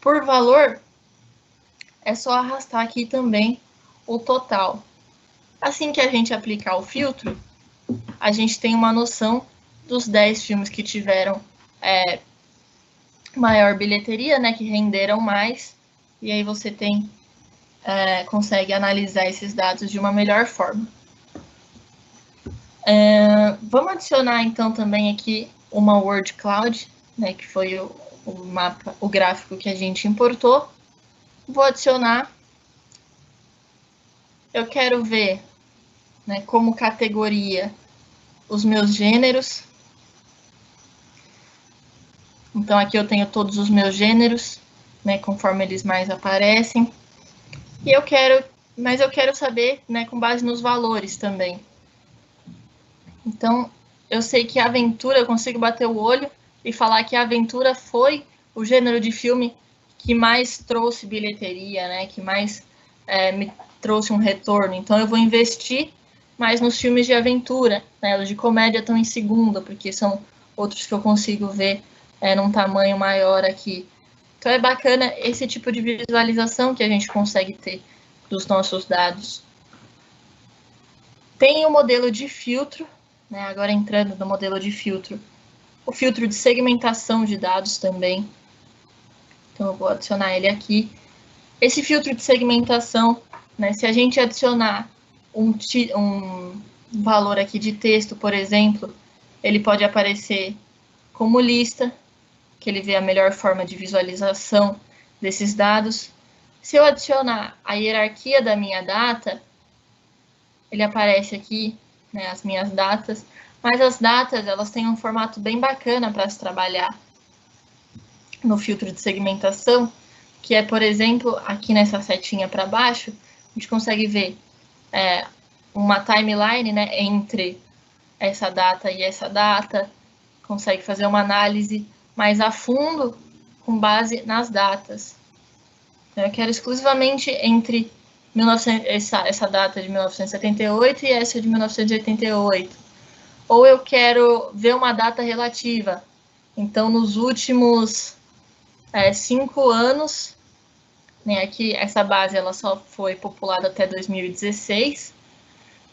Por valor, é só arrastar aqui também o total. Assim que a gente aplicar o filtro, a gente tem uma noção dos 10 filmes que tiveram maior bilheteria, né, que renderam mais, e aí você consegue analisar esses dados de uma melhor forma. Vamos adicionar então também aqui uma word cloud, né, que foi o mapa, o gráfico que a gente importou. Vou adicionar. Eu quero ver, né, como categoria os meus gêneros. Então aqui eu tenho todos os meus gêneros, né, conforme eles mais aparecem. E eu quero saber, né, com base nos valores também. Então, eu sei que a aventura, eu consigo bater o olho e falar que a aventura foi o gênero de filme que mais trouxe bilheteria, né? Que mais me trouxe um retorno. Então, eu vou investir mais nos filmes de aventura, né? Os de comédia estão em segunda, porque são outros que eu consigo ver num tamanho maior aqui. Então, é bacana esse tipo de visualização que a gente consegue ter dos nossos dados. Tem o modelo de filtro, né? Agora entrando no modelo de filtro, o filtro de segmentação de dados também. Então, eu vou adicionar ele aqui. Esse filtro de segmentação, né, se a gente adicionar um valor aqui de texto, por exemplo, ele pode aparecer como lista, que ele vê a melhor forma de visualização desses dados. Se eu adicionar a hierarquia da minha data, ele aparece aqui, né, as minhas datas, mas as datas, elas têm um formato bem bacana para se trabalhar no filtro de segmentação, que é, por exemplo, aqui nessa setinha para baixo, a gente consegue ver uma timeline, né, entre essa data e essa data, consegue fazer uma análise mais a fundo com base nas datas. Então, eu quero exclusivamente entre essa data de 1978 e essa de 1988. Ou eu quero ver uma data relativa. Então, nos últimos 5 anos, né, aqui essa base ela só foi populada até 2016.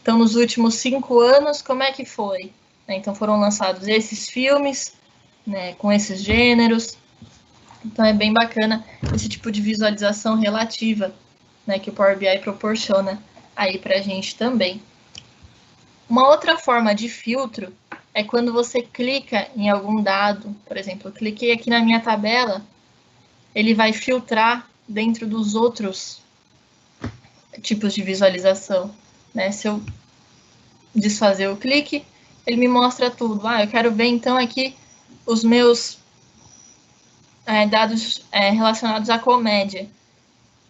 Então, nos últimos 5 anos, como é que foi? Então, foram lançados esses filmes, né, com esses gêneros. Então, é bem bacana esse tipo de visualização relativa, né, que o Power BI proporciona aí para a gente também. Uma outra forma de filtro é quando você clica em algum dado, por exemplo, eu cliquei aqui na minha tabela, ele vai filtrar dentro dos outros tipos de visualização, né? Se eu desfazer o clique, ele me mostra tudo. Eu quero ver então aqui os meus dados relacionados à comédia.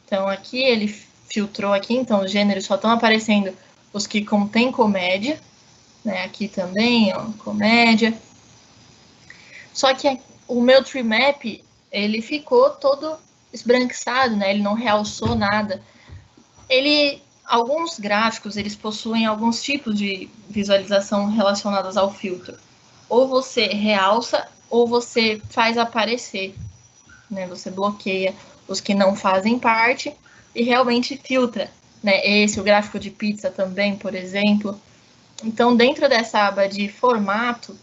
Então aqui ele filtrou aqui, então os gêneros só estão aparecendo os que contêm comédia, né? Aqui também, ó, comédia. Só que o meu TreeMap, ele ficou todo esbranquiçado, né? Ele não realçou nada. Alguns gráficos, eles possuem alguns tipos de visualização relacionadas ao filtro. Ou você realça, ou você faz aparecer, né? Você bloqueia os que não fazem parte e realmente filtra, né? O gráfico de pizza também, por exemplo. Então, dentro dessa aba de formato,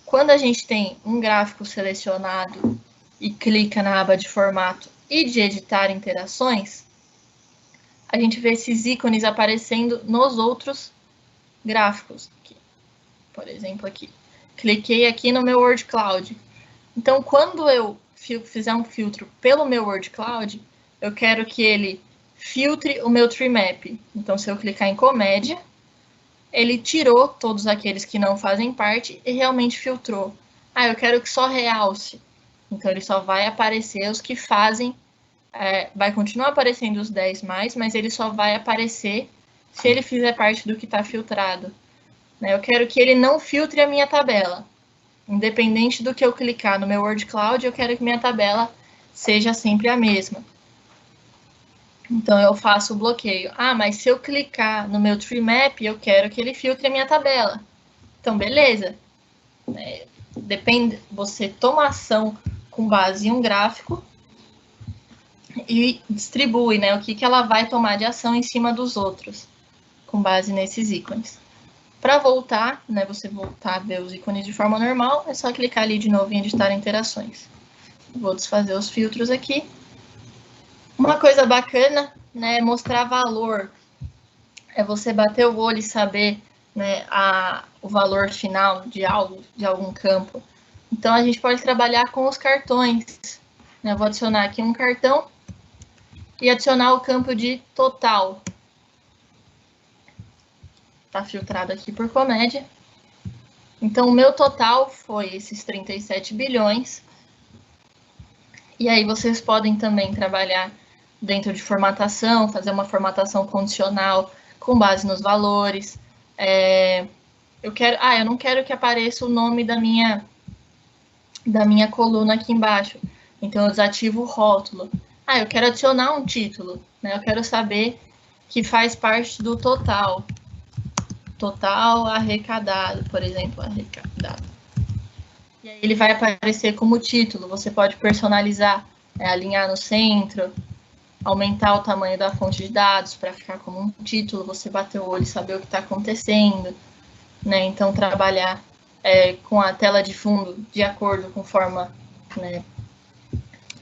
quando a gente tem um gráfico selecionado e clica na aba de formato e de editar interações, a gente vê esses ícones aparecendo nos outros gráficos. Aqui. Por exemplo, aqui. cliquei aqui no meu Word Cloud. Então, quando eu fizer um filtro pelo meu Word Cloud, eu quero que ele filtre o meu tree map. Então, se eu clicar em comédia, ele tirou todos aqueles que não fazem parte e realmente filtrou. Ah, eu quero que só realce. Então, ele só vai aparecer os que fazem, vai continuar aparecendo os 10 mais, mas ele só vai aparecer se ele fizer parte do que está filtrado. Eu quero que ele não filtre a minha tabela. Independente do que eu clicar no meu Word Cloud, eu quero que minha tabela seja sempre a mesma. Então, eu faço o bloqueio. Ah, mas se eu clicar no meu tree map, eu quero que ele filtre a minha tabela. Então, beleza. Depende, você toma ação com base em um gráfico e distribui, né, o que ela vai tomar de ação em cima dos outros, com base nesses ícones. Para voltar, né, você voltar a ver os ícones de forma normal, é só clicar ali de novo em editar interações. Vou desfazer os filtros aqui. Uma coisa bacana, né, é mostrar valor. É você bater o olho e saber, né, o valor final de algo, de algum campo. Então, a gente pode trabalhar com os cartões. Eu vou adicionar aqui um cartão e adicionar o campo de total. Está filtrado aqui por comédia. Então, o meu total foi esses 37 bilhões. E aí, vocês podem também trabalhar dentro de formatação, fazer uma formatação condicional com base nos valores. Eu não quero que apareça o nome da minha coluna aqui embaixo. Então, eu desativo o rótulo. Eu quero adicionar um título, né? Eu quero saber que faz parte do total. Total arrecadado, por exemplo, arrecadado. E aí ele vai aparecer como título. Você pode personalizar, alinhar no centro, aumentar o tamanho da fonte de dados para ficar como um título, você bater o olho e saber o que está acontecendo, né? Então, trabalhar com a tela de fundo de acordo com forma, né,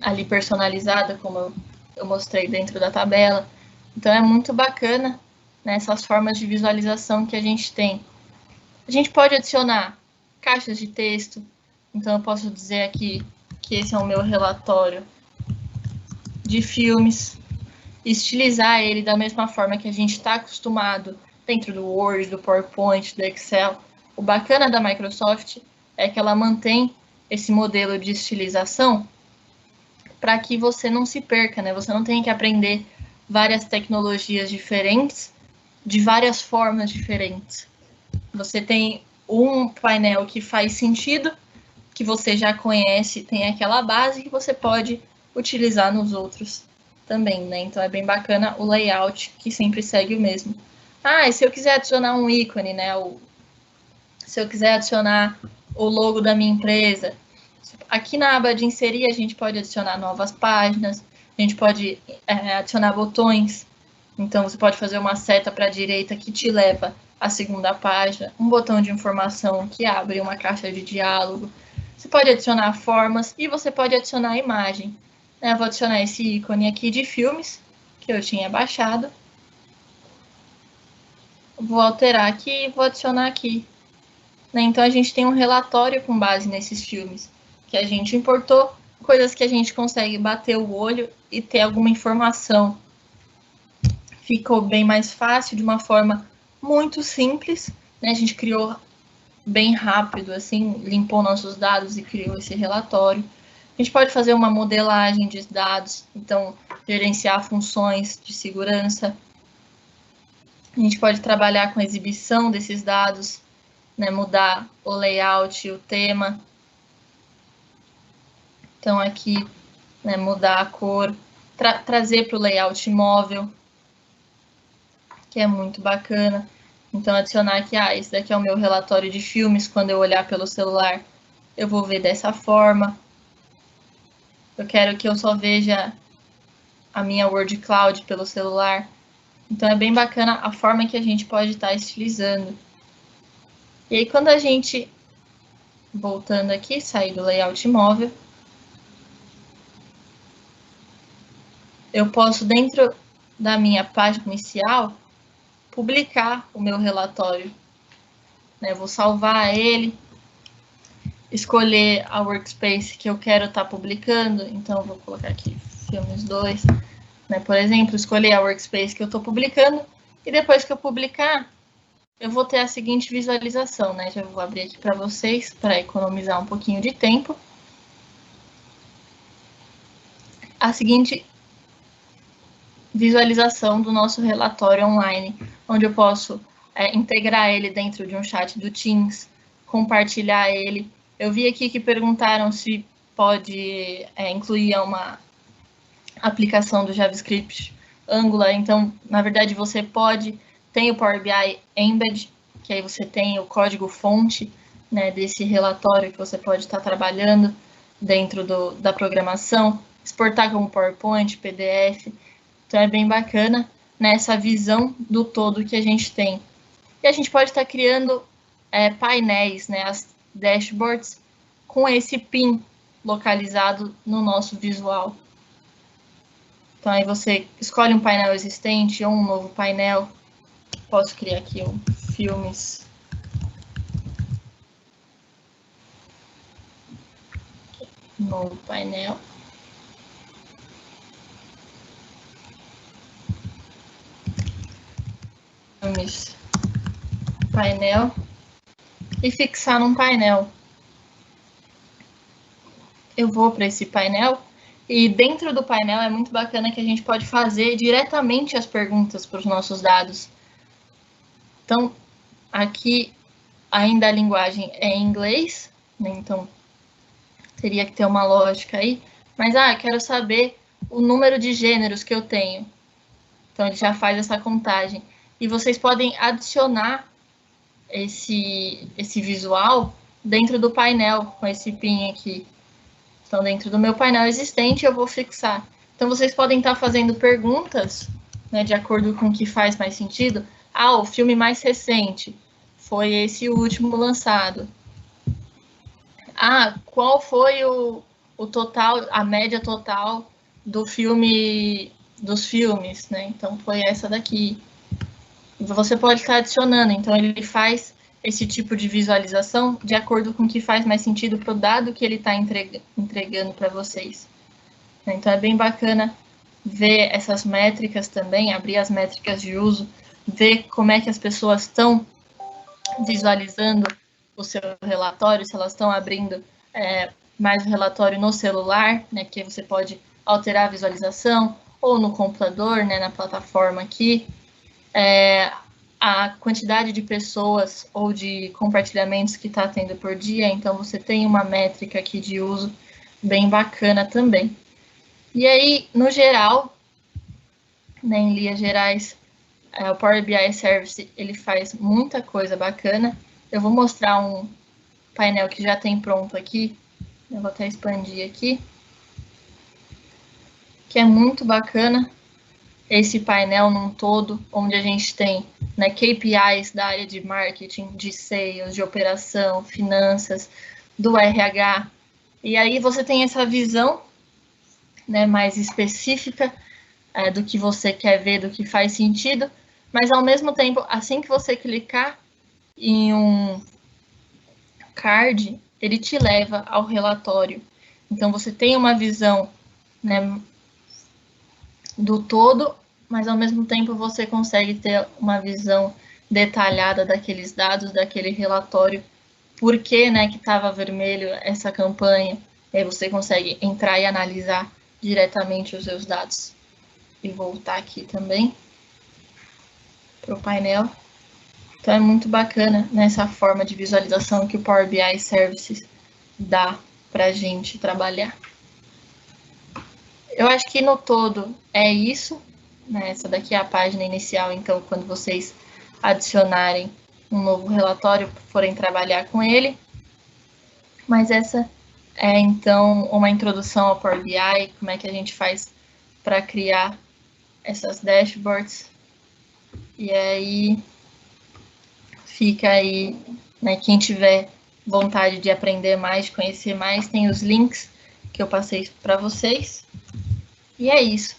ali personalizada, como eu mostrei dentro da tabela. Então, é muito bacana, né, essas formas de visualização que a gente tem. A gente pode adicionar caixas de texto. Então, eu posso dizer aqui que esse é o meu relatório de filmes, estilizar ele da mesma forma que a gente está acostumado dentro do Word, do PowerPoint, do Excel. O bacana da Microsoft é que ela mantém esse modelo de estilização para que você não se perca, né? Você não tenha que aprender várias tecnologias diferentes, de várias formas diferentes. Você tem um painel que faz sentido, que você já conhece, tem aquela base que você pode utilizar nos outros também, né? Então, é bem bacana o layout, que sempre segue o mesmo. E se eu quiser adicionar um ícone, né? Se eu quiser adicionar o logo da minha empresa, aqui na aba de inserir, a gente pode adicionar novas páginas, a gente pode adicionar botões. Então, você pode fazer uma seta para a direita que te leva à segunda página, um botão de informação que abre uma caixa de diálogo. Você pode adicionar formas e você pode adicionar imagem. Eu vou adicionar esse ícone aqui de filmes, que eu tinha baixado. Vou alterar aqui e vou adicionar aqui. Então, a gente tem um relatório com base nesses filmes que a gente importou, coisas que a gente consegue bater o olho e ter alguma informação. Ficou bem mais fácil, de uma forma muito simples, né? A gente criou bem rápido, assim, limpou nossos dados e criou esse relatório. A gente pode fazer uma modelagem de dados, então, gerenciar funções de segurança. A gente pode trabalhar com a exibição desses dados, né, mudar o layout e o tema. Então, aqui, né, mudar a cor, trazer para o layout móvel, que é muito bacana. Então, adicionar aqui, esse daqui é o meu relatório de filmes, quando eu olhar pelo celular, eu vou ver dessa forma. Eu quero que eu só veja a minha Word Cloud pelo celular. Então, é bem bacana a forma que a gente pode estar estilizando. E aí, quando a gente, voltando aqui, sair do layout móvel, eu posso, dentro da minha página inicial, publicar o meu relatório. Eu vou salvar ele, escolher a workspace que eu quero estar publicando. Então, eu vou colocar aqui Filmes 2, né? Por exemplo, escolher a workspace que eu estou publicando, e depois que eu publicar, eu vou ter a seguinte visualização, né? Já vou abrir aqui para vocês, para economizar um pouquinho de tempo. A seguinte visualização do nosso relatório online, onde eu posso integrar ele dentro de um chat do Teams, compartilhar ele. Eu vi aqui que perguntaram se pode incluir uma aplicação do JavaScript Angular. Então, na verdade, você pode. Tem o Power BI Embed, que aí você tem o código-fonte, né, desse relatório que você pode estar trabalhando dentro da programação, exportar como PowerPoint, PDF. Então, é bem bacana, né, essa visão do todo que a gente tem. E a gente pode estar criando painéis, né, as dashboards, com esse PIN localizado no nosso visual. Então, aí você escolhe um painel existente ou um novo painel. Posso criar aqui um Filmes. Novo painel. Filmes. Painel. E fixar num painel. Eu vou para esse painel. E dentro do painel é muito bacana que a gente pode fazer diretamente as perguntas para os nossos dados. Então, aqui ainda a linguagem é em inglês, né? Então teria que ter uma lógica aí. Mas, quero saber o número de gêneros que eu tenho. Então, ele já faz essa contagem. E vocês podem adicionar esse visual dentro do painel, com esse PIN aqui. Então, dentro do meu painel existente, eu vou fixar. Então, vocês podem estar fazendo perguntas, né, de acordo com o que faz mais sentido. O filme mais recente foi esse último lançado. Qual foi o total, a média total dos filmes, né? Então, foi essa daqui. Você pode estar adicionando. Então, ele faz esse tipo de visualização de acordo com o que faz mais sentido para o dado que ele está entregando para vocês. Então, é bem bacana ver essas métricas também, abrir as métricas de uso, ver como é que as pessoas estão visualizando o seu relatório, se elas estão abrindo mais o relatório no celular, né, que você pode alterar a visualização, ou no computador, né, na plataforma aqui. A quantidade de pessoas ou de compartilhamentos que está tendo por dia, então você tem uma métrica aqui de uso bem bacana também. E aí, no geral, né, em linhas gerais, o Power BI Service, ele faz muita coisa bacana. Eu vou mostrar um painel que já tem pronto aqui, eu vou até expandir aqui, que é muito bacana. Esse painel num todo, onde a gente tem, né, KPIs da área de marketing, de sales, de operação, finanças, do RH. E aí você tem essa visão, né, mais específica do que você quer ver, do que faz sentido, mas ao mesmo tempo, assim que você clicar em um card, ele te leva ao relatório. Então você tem uma visão, né, do todo, mas ao mesmo tempo você consegue ter uma visão detalhada daqueles dados, daquele relatório, por que, né, que estava vermelho essa campanha, e aí você consegue entrar e analisar diretamente os seus dados. E voltar aqui também para o painel. Então é muito bacana nessa forma de visualização que o Power BI Services dá para a gente trabalhar. Eu acho que no todo é isso, né? Essa daqui é a página inicial, então quando vocês adicionarem um novo relatório, forem trabalhar com ele. Mas essa é então uma introdução ao Power BI, como é que a gente faz para criar essas dashboards. E aí fica aí, né, quem tiver vontade de aprender mais, de conhecer mais, tem os links que eu passei para vocês. E é isso.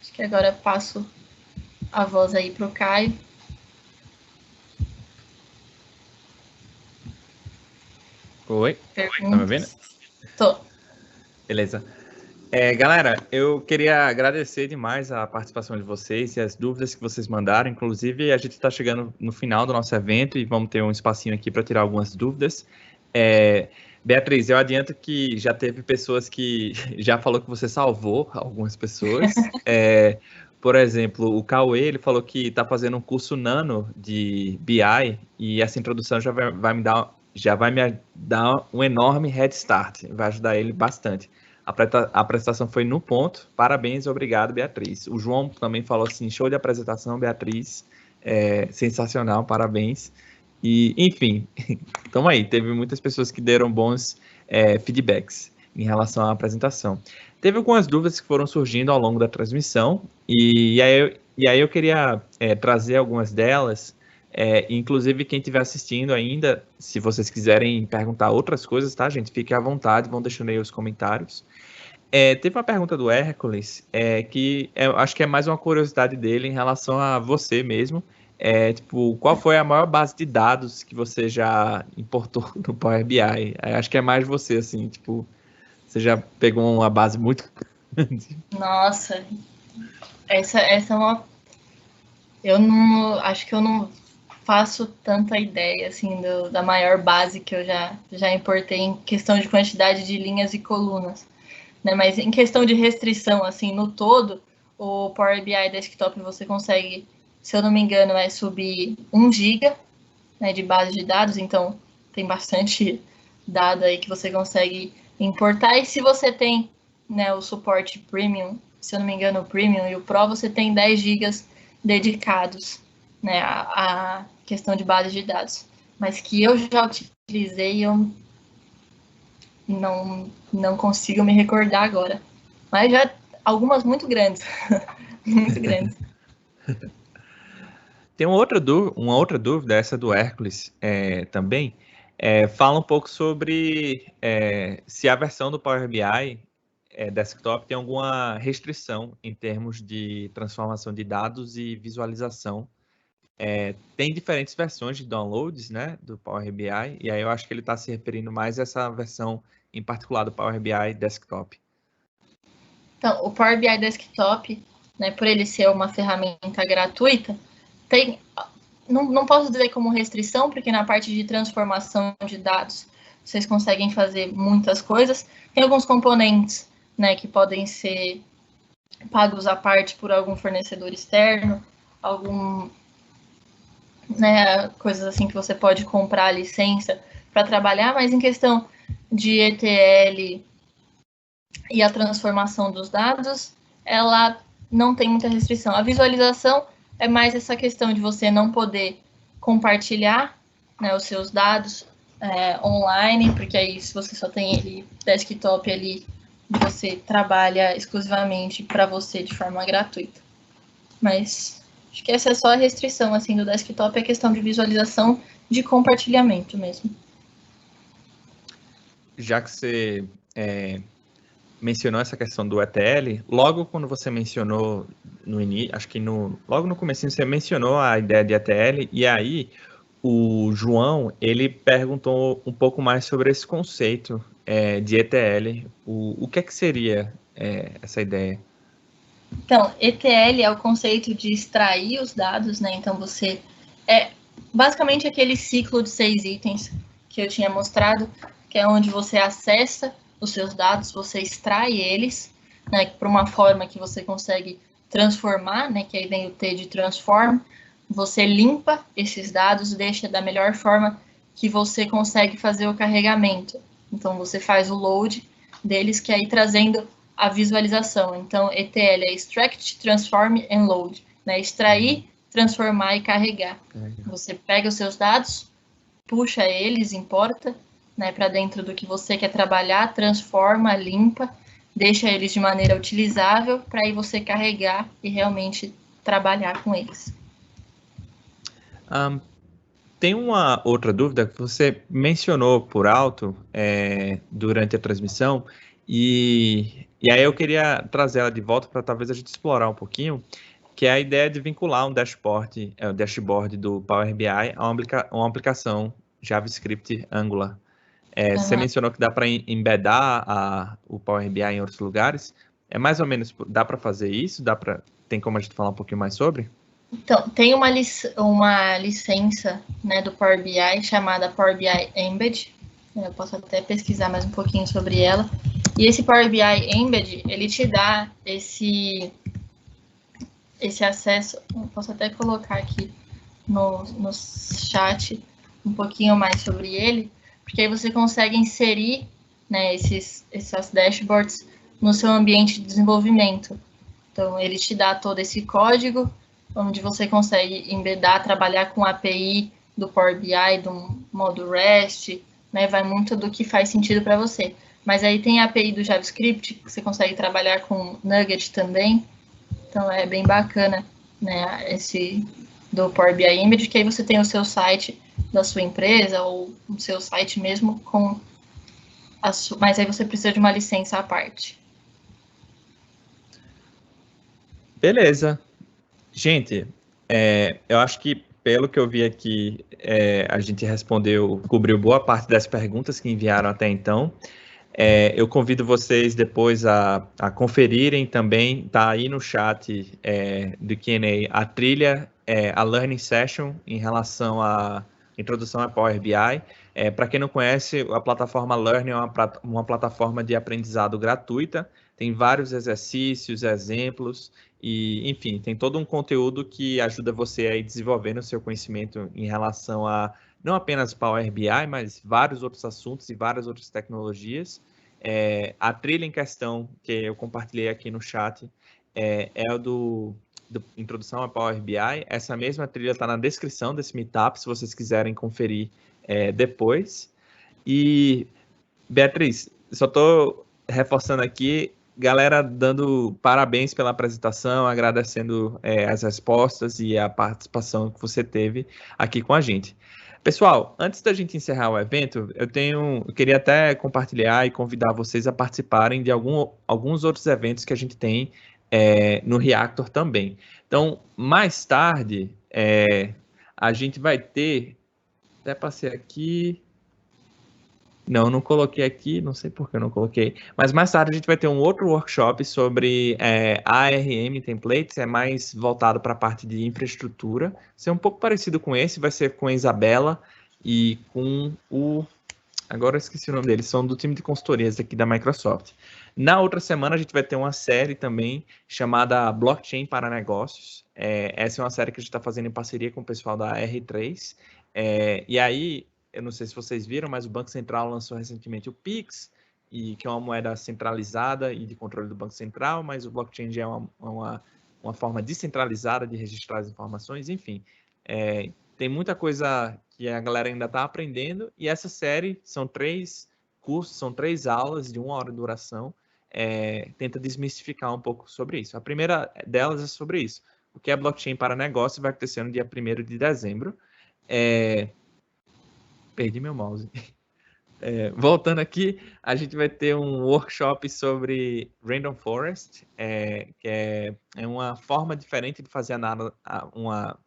Acho que agora eu passo a voz aí para o Caio. Oi, tá me ouvindo? Tô. Beleza. Galera, eu queria agradecer demais a participação de vocês e as dúvidas que vocês mandaram. Inclusive, a gente está chegando no final do nosso evento e vamos ter um espacinho aqui para tirar algumas dúvidas. Beatriz, eu adianto que já teve pessoas que já falou que você salvou algumas pessoas. Por exemplo, o Cauê, ele falou que está fazendo um curso nano de BI e essa introdução já vai me dar um enorme head start, vai ajudar ele bastante. A apresentação foi no ponto. Parabéns, obrigado, Beatriz. O João também falou assim, show de apresentação, Beatriz. Sensacional, parabéns. E, enfim, então aí, teve muitas pessoas que deram bons feedbacks em relação à apresentação. Teve algumas dúvidas que foram surgindo ao longo da transmissão, e aí eu queria trazer algumas delas. Inclusive, quem estiver assistindo ainda, se vocês quiserem perguntar outras coisas, tá, gente? Fique à vontade, vão deixando aí os comentários. Teve uma pergunta do Hércules, que eu acho que é mais uma curiosidade dele em relação a você mesmo. Tipo, qual foi a maior base de dados que você já importou no Power BI? Acho que é mais você, assim, tipo, você já pegou uma base muito grande. Nossa, essa é uma... Eu não... Acho que eu não faço tanta ideia, assim, da maior base que eu já importei em questão de quantidade de linhas e colunas, né? Mas em questão de restrição, assim, no todo, o Power BI Desktop você consegue, se eu não me engano, subir 1 GB, né, de base de dados, então tem bastante dado aí que você consegue importar. E se você tem, né, o suporte Premium, se eu não me engano, o Premium e o Pro, você tem 10 GB dedicados, né, à questão de base de dados. Mas que eu já utilizei, eu não consigo me recordar agora. Mas já algumas muito grandes. Muito grandes. Tem uma outra dúvida, essa do Hércules também. Fala um pouco sobre se a versão do Power BI desktop tem alguma restrição em termos de transformação de dados e visualização. Tem diferentes versões de downloads, né, do Power BI, e aí eu acho que ele está se referindo mais a essa versão em particular do Power BI desktop. Então, o Power BI Desktop, né, por ele ser uma ferramenta gratuita, tem, não posso dizer como restrição, porque na parte de transformação de dados vocês conseguem fazer muitas coisas. Tem alguns componentes, né, que podem ser pagos à parte por algum fornecedor externo, né, coisas assim que você pode comprar a licença para trabalhar, mas em questão de ETL e a transformação dos dados, ela não tem muita restrição. A visualização é mais essa questão de você não poder compartilhar, né, os seus dados online, porque aí se você só tem ele desktop ali, você trabalha exclusivamente para você de forma gratuita. Mas acho que essa é só a restrição assim do desktop, é questão de visualização de compartilhamento mesmo. Já que você mencionou essa questão do ETL, logo quando você mencionou no início, acho que logo no comecinho você mencionou a ideia de ETL, e aí o João, ele perguntou um pouco mais sobre esse conceito de ETL. O que é que seria essa ideia? Então, ETL é o conceito de extrair os dados, né? Então, você basicamente aquele ciclo de 6 itens que eu tinha mostrado, que é onde você acessa os seus dados, você extrai eles, né, para uma forma que você consegue transformar, né, que aí vem o T de transform, você limpa esses dados, deixa da melhor forma que você consegue fazer o carregamento. Então, você faz o load deles, que aí trazendo a visualização. Então, ETL é Extract, Transform and Load, né, extrair, transformar e carregar. Você pega os seus dados, puxa eles, importa, né, para dentro do que você quer trabalhar, transforma, limpa, deixa eles de maneira utilizável para aí você carregar e realmente trabalhar com eles. Tem uma outra dúvida que você mencionou por alto durante a transmissão e aí eu queria trazer ela de volta para talvez a gente explorar um pouquinho, que é a ideia de vincular um dashboard, o dashboard do Power BI a uma aplicação JavaScript Angular. Você mencionou que dá para embedar o Power BI em outros lugares. É mais ou menos, dá para fazer isso? Tem como a gente falar um pouquinho mais sobre? Então, tem uma licença, né, do Power BI chamada Power BI Embed. Eu posso até pesquisar mais um pouquinho sobre ela. E esse Power BI Embed, ele te dá esse acesso. Eu posso até colocar aqui no chat um pouquinho mais sobre ele, porque aí você consegue inserir, né, essas dashboards no seu ambiente de desenvolvimento. Então, ele te dá todo esse código, onde você consegue embedar, trabalhar com a API do Power BI, do modo REST, né? Vai muito do que faz sentido para você. Mas aí tem a API do JavaScript, que você consegue trabalhar com Nugget também. Então, é bem bacana, né? Esse do Power BI Image, que aí você tem o seu site da sua empresa, ou o seu site mesmo, mas aí você precisa de uma licença à parte. Beleza. Gente, eu acho que pelo que eu vi aqui, a gente cobriu boa parte das perguntas que enviaram até então. Eu convido vocês depois a conferirem também, tá aí no chat do Q&A, a trilha, a Learning Session em relação à introdução a Power BI. Para quem não conhece, a plataforma Learning é uma plataforma de aprendizado gratuita, tem vários exercícios, exemplos, e, enfim, tem todo um conteúdo que ajuda você a ir desenvolvendo o seu conhecimento em relação a não apenas Power BI, mas vários outros assuntos e várias outras tecnologias. A trilha em questão que eu compartilhei aqui no chat é a do Introdução a Power BI. Essa mesma trilha está na descrição desse meetup, se vocês quiserem conferir depois. E, Beatriz, só estou reforçando aqui, galera dando parabéns pela apresentação, agradecendo as respostas e a participação que você teve aqui com a gente. Pessoal, antes da gente encerrar o evento, eu queria até compartilhar e convidar vocês a participarem de alguns outros eventos que a gente tem no Reactor também. Então, mais tarde, a gente vai ter, até passei aqui, não coloquei aqui, não sei por que eu não coloquei. Mas mais tarde a gente vai ter um outro workshop sobre ARM Templates, é mais voltado para a parte de infraestrutura. Vai ser um pouco parecido com esse, vai ser com a Isabela e com agora eu esqueci o nome deles, são do time de consultorias aqui da Microsoft. Na outra semana a gente vai ter uma série também chamada Blockchain para Negócios. Essa é uma série que a gente está fazendo em parceria com o pessoal da R3. E aí, eu não sei se vocês viram, mas o Banco Central lançou recentemente o Pix, que é uma moeda centralizada e de controle do Banco Central, mas o blockchain já é uma forma descentralizada de registrar as informações, enfim. Tem muita coisa que a galera ainda está aprendendo, e essa série são 3 cursos, são 3 aulas de 1 hora de duração, tenta desmistificar um pouco sobre isso. A primeira delas é sobre isso, o que é blockchain para negócio, vai acontecer no dia 1º de dezembro. Perdi meu mouse. Voltando aqui, a gente vai ter um workshop sobre Random Forest, que é uma forma diferente de fazer uma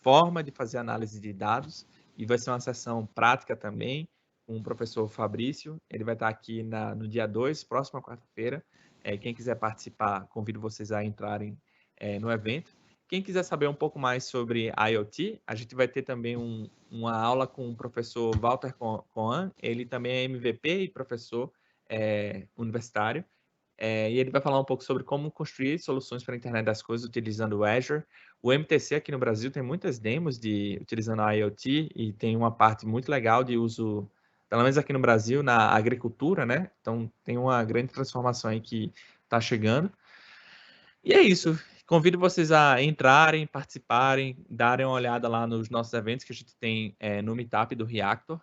forma de fazer análise de dados, e vai ser uma sessão prática também com o professor Fabrício. Ele vai estar aqui no dia 2, próxima quarta-feira. Quem quiser participar, convido vocês a entrarem no evento. Quem quiser saber um pouco mais sobre IoT, a gente vai ter também uma aula com o professor Walter Coan. Ele também é MVP e professor universitário. E ele vai falar um pouco sobre como construir soluções para a internet das coisas utilizando o Azure. O MTC aqui no Brasil tem muitas demos utilizando a IoT, e tem uma parte muito legal de uso, pelo menos aqui no Brasil, na agricultura, né? Então tem uma grande transformação aí que está chegando. E é isso. Convido vocês a entrarem, participarem, darem uma olhada lá nos nossos eventos que a gente tem no Meetup do Reactor.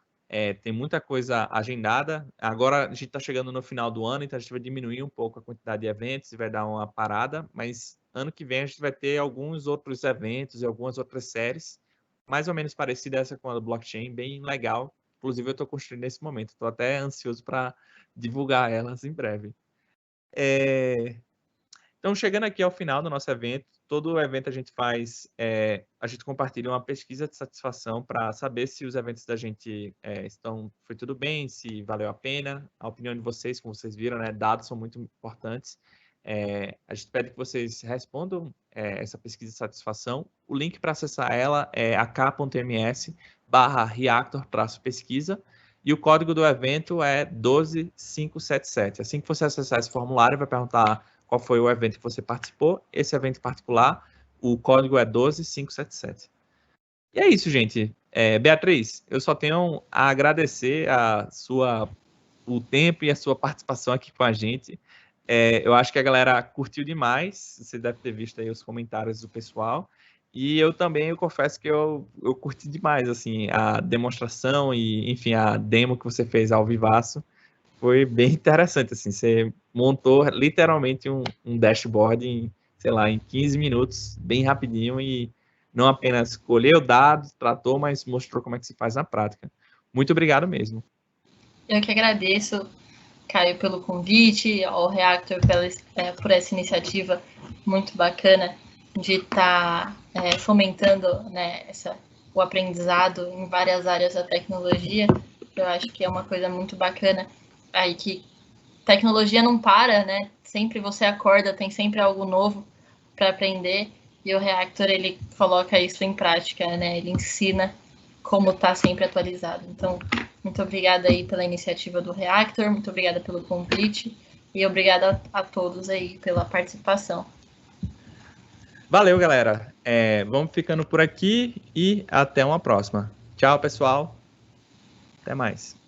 Tem muita coisa agendada. Agora a gente está chegando no final do ano, então a gente vai diminuir um pouco a quantidade de eventos e vai dar uma parada, mas ano que vem a gente vai ter alguns outros eventos e algumas outras séries, mais ou menos parecida essa com a do blockchain, bem legal. Inclusive eu estou construindo nesse momento, estou até ansioso para divulgar elas em breve. Então, chegando aqui ao final do nosso evento, todo evento a gente faz, a gente compartilha uma pesquisa de satisfação para saber se os eventos da gente foi tudo bem, se valeu a pena. A opinião de vocês, como vocês viram, né, dados são muito importantes. A gente pede que vocês respondam essa pesquisa de satisfação. O link para acessar ela é ak.ms/reactor-pesquisa e o código do evento é 12577. Assim que você acessar esse formulário, vai perguntar qual foi o evento que você participou. Esse evento em particular, o código é 12577. E é isso, gente. Beatriz, eu só tenho a agradecer o tempo e a sua participação aqui com a gente. Eu acho que a galera curtiu demais. Você deve ter visto aí os comentários do pessoal. E eu confesso que eu curti demais, assim, a demonstração e, enfim, a demo que você fez ao vivaço. Foi bem interessante, assim, você montou literalmente um dashboard em, sei lá, em 15 minutos, bem rapidinho, e não apenas colheu dados, tratou, mas mostrou como é que se faz na prática. Muito obrigado mesmo. Eu que agradeço, Caio, pelo convite, ao Reactor por essa iniciativa muito bacana de estar fomentando, né, o aprendizado em várias áreas da tecnologia. Eu acho que é uma coisa muito bacana aí, que tecnologia não para, né? Sempre você acorda, tem sempre algo novo para aprender, e o Reactor, ele coloca isso em prática, né? Ele ensina como tá sempre atualizado. Então, muito obrigada aí pela iniciativa do Reactor, muito obrigada pelo convite, e obrigada a todos aí pela participação. Valeu, galera. Vamos ficando por aqui e até uma próxima. Tchau, pessoal. Até mais.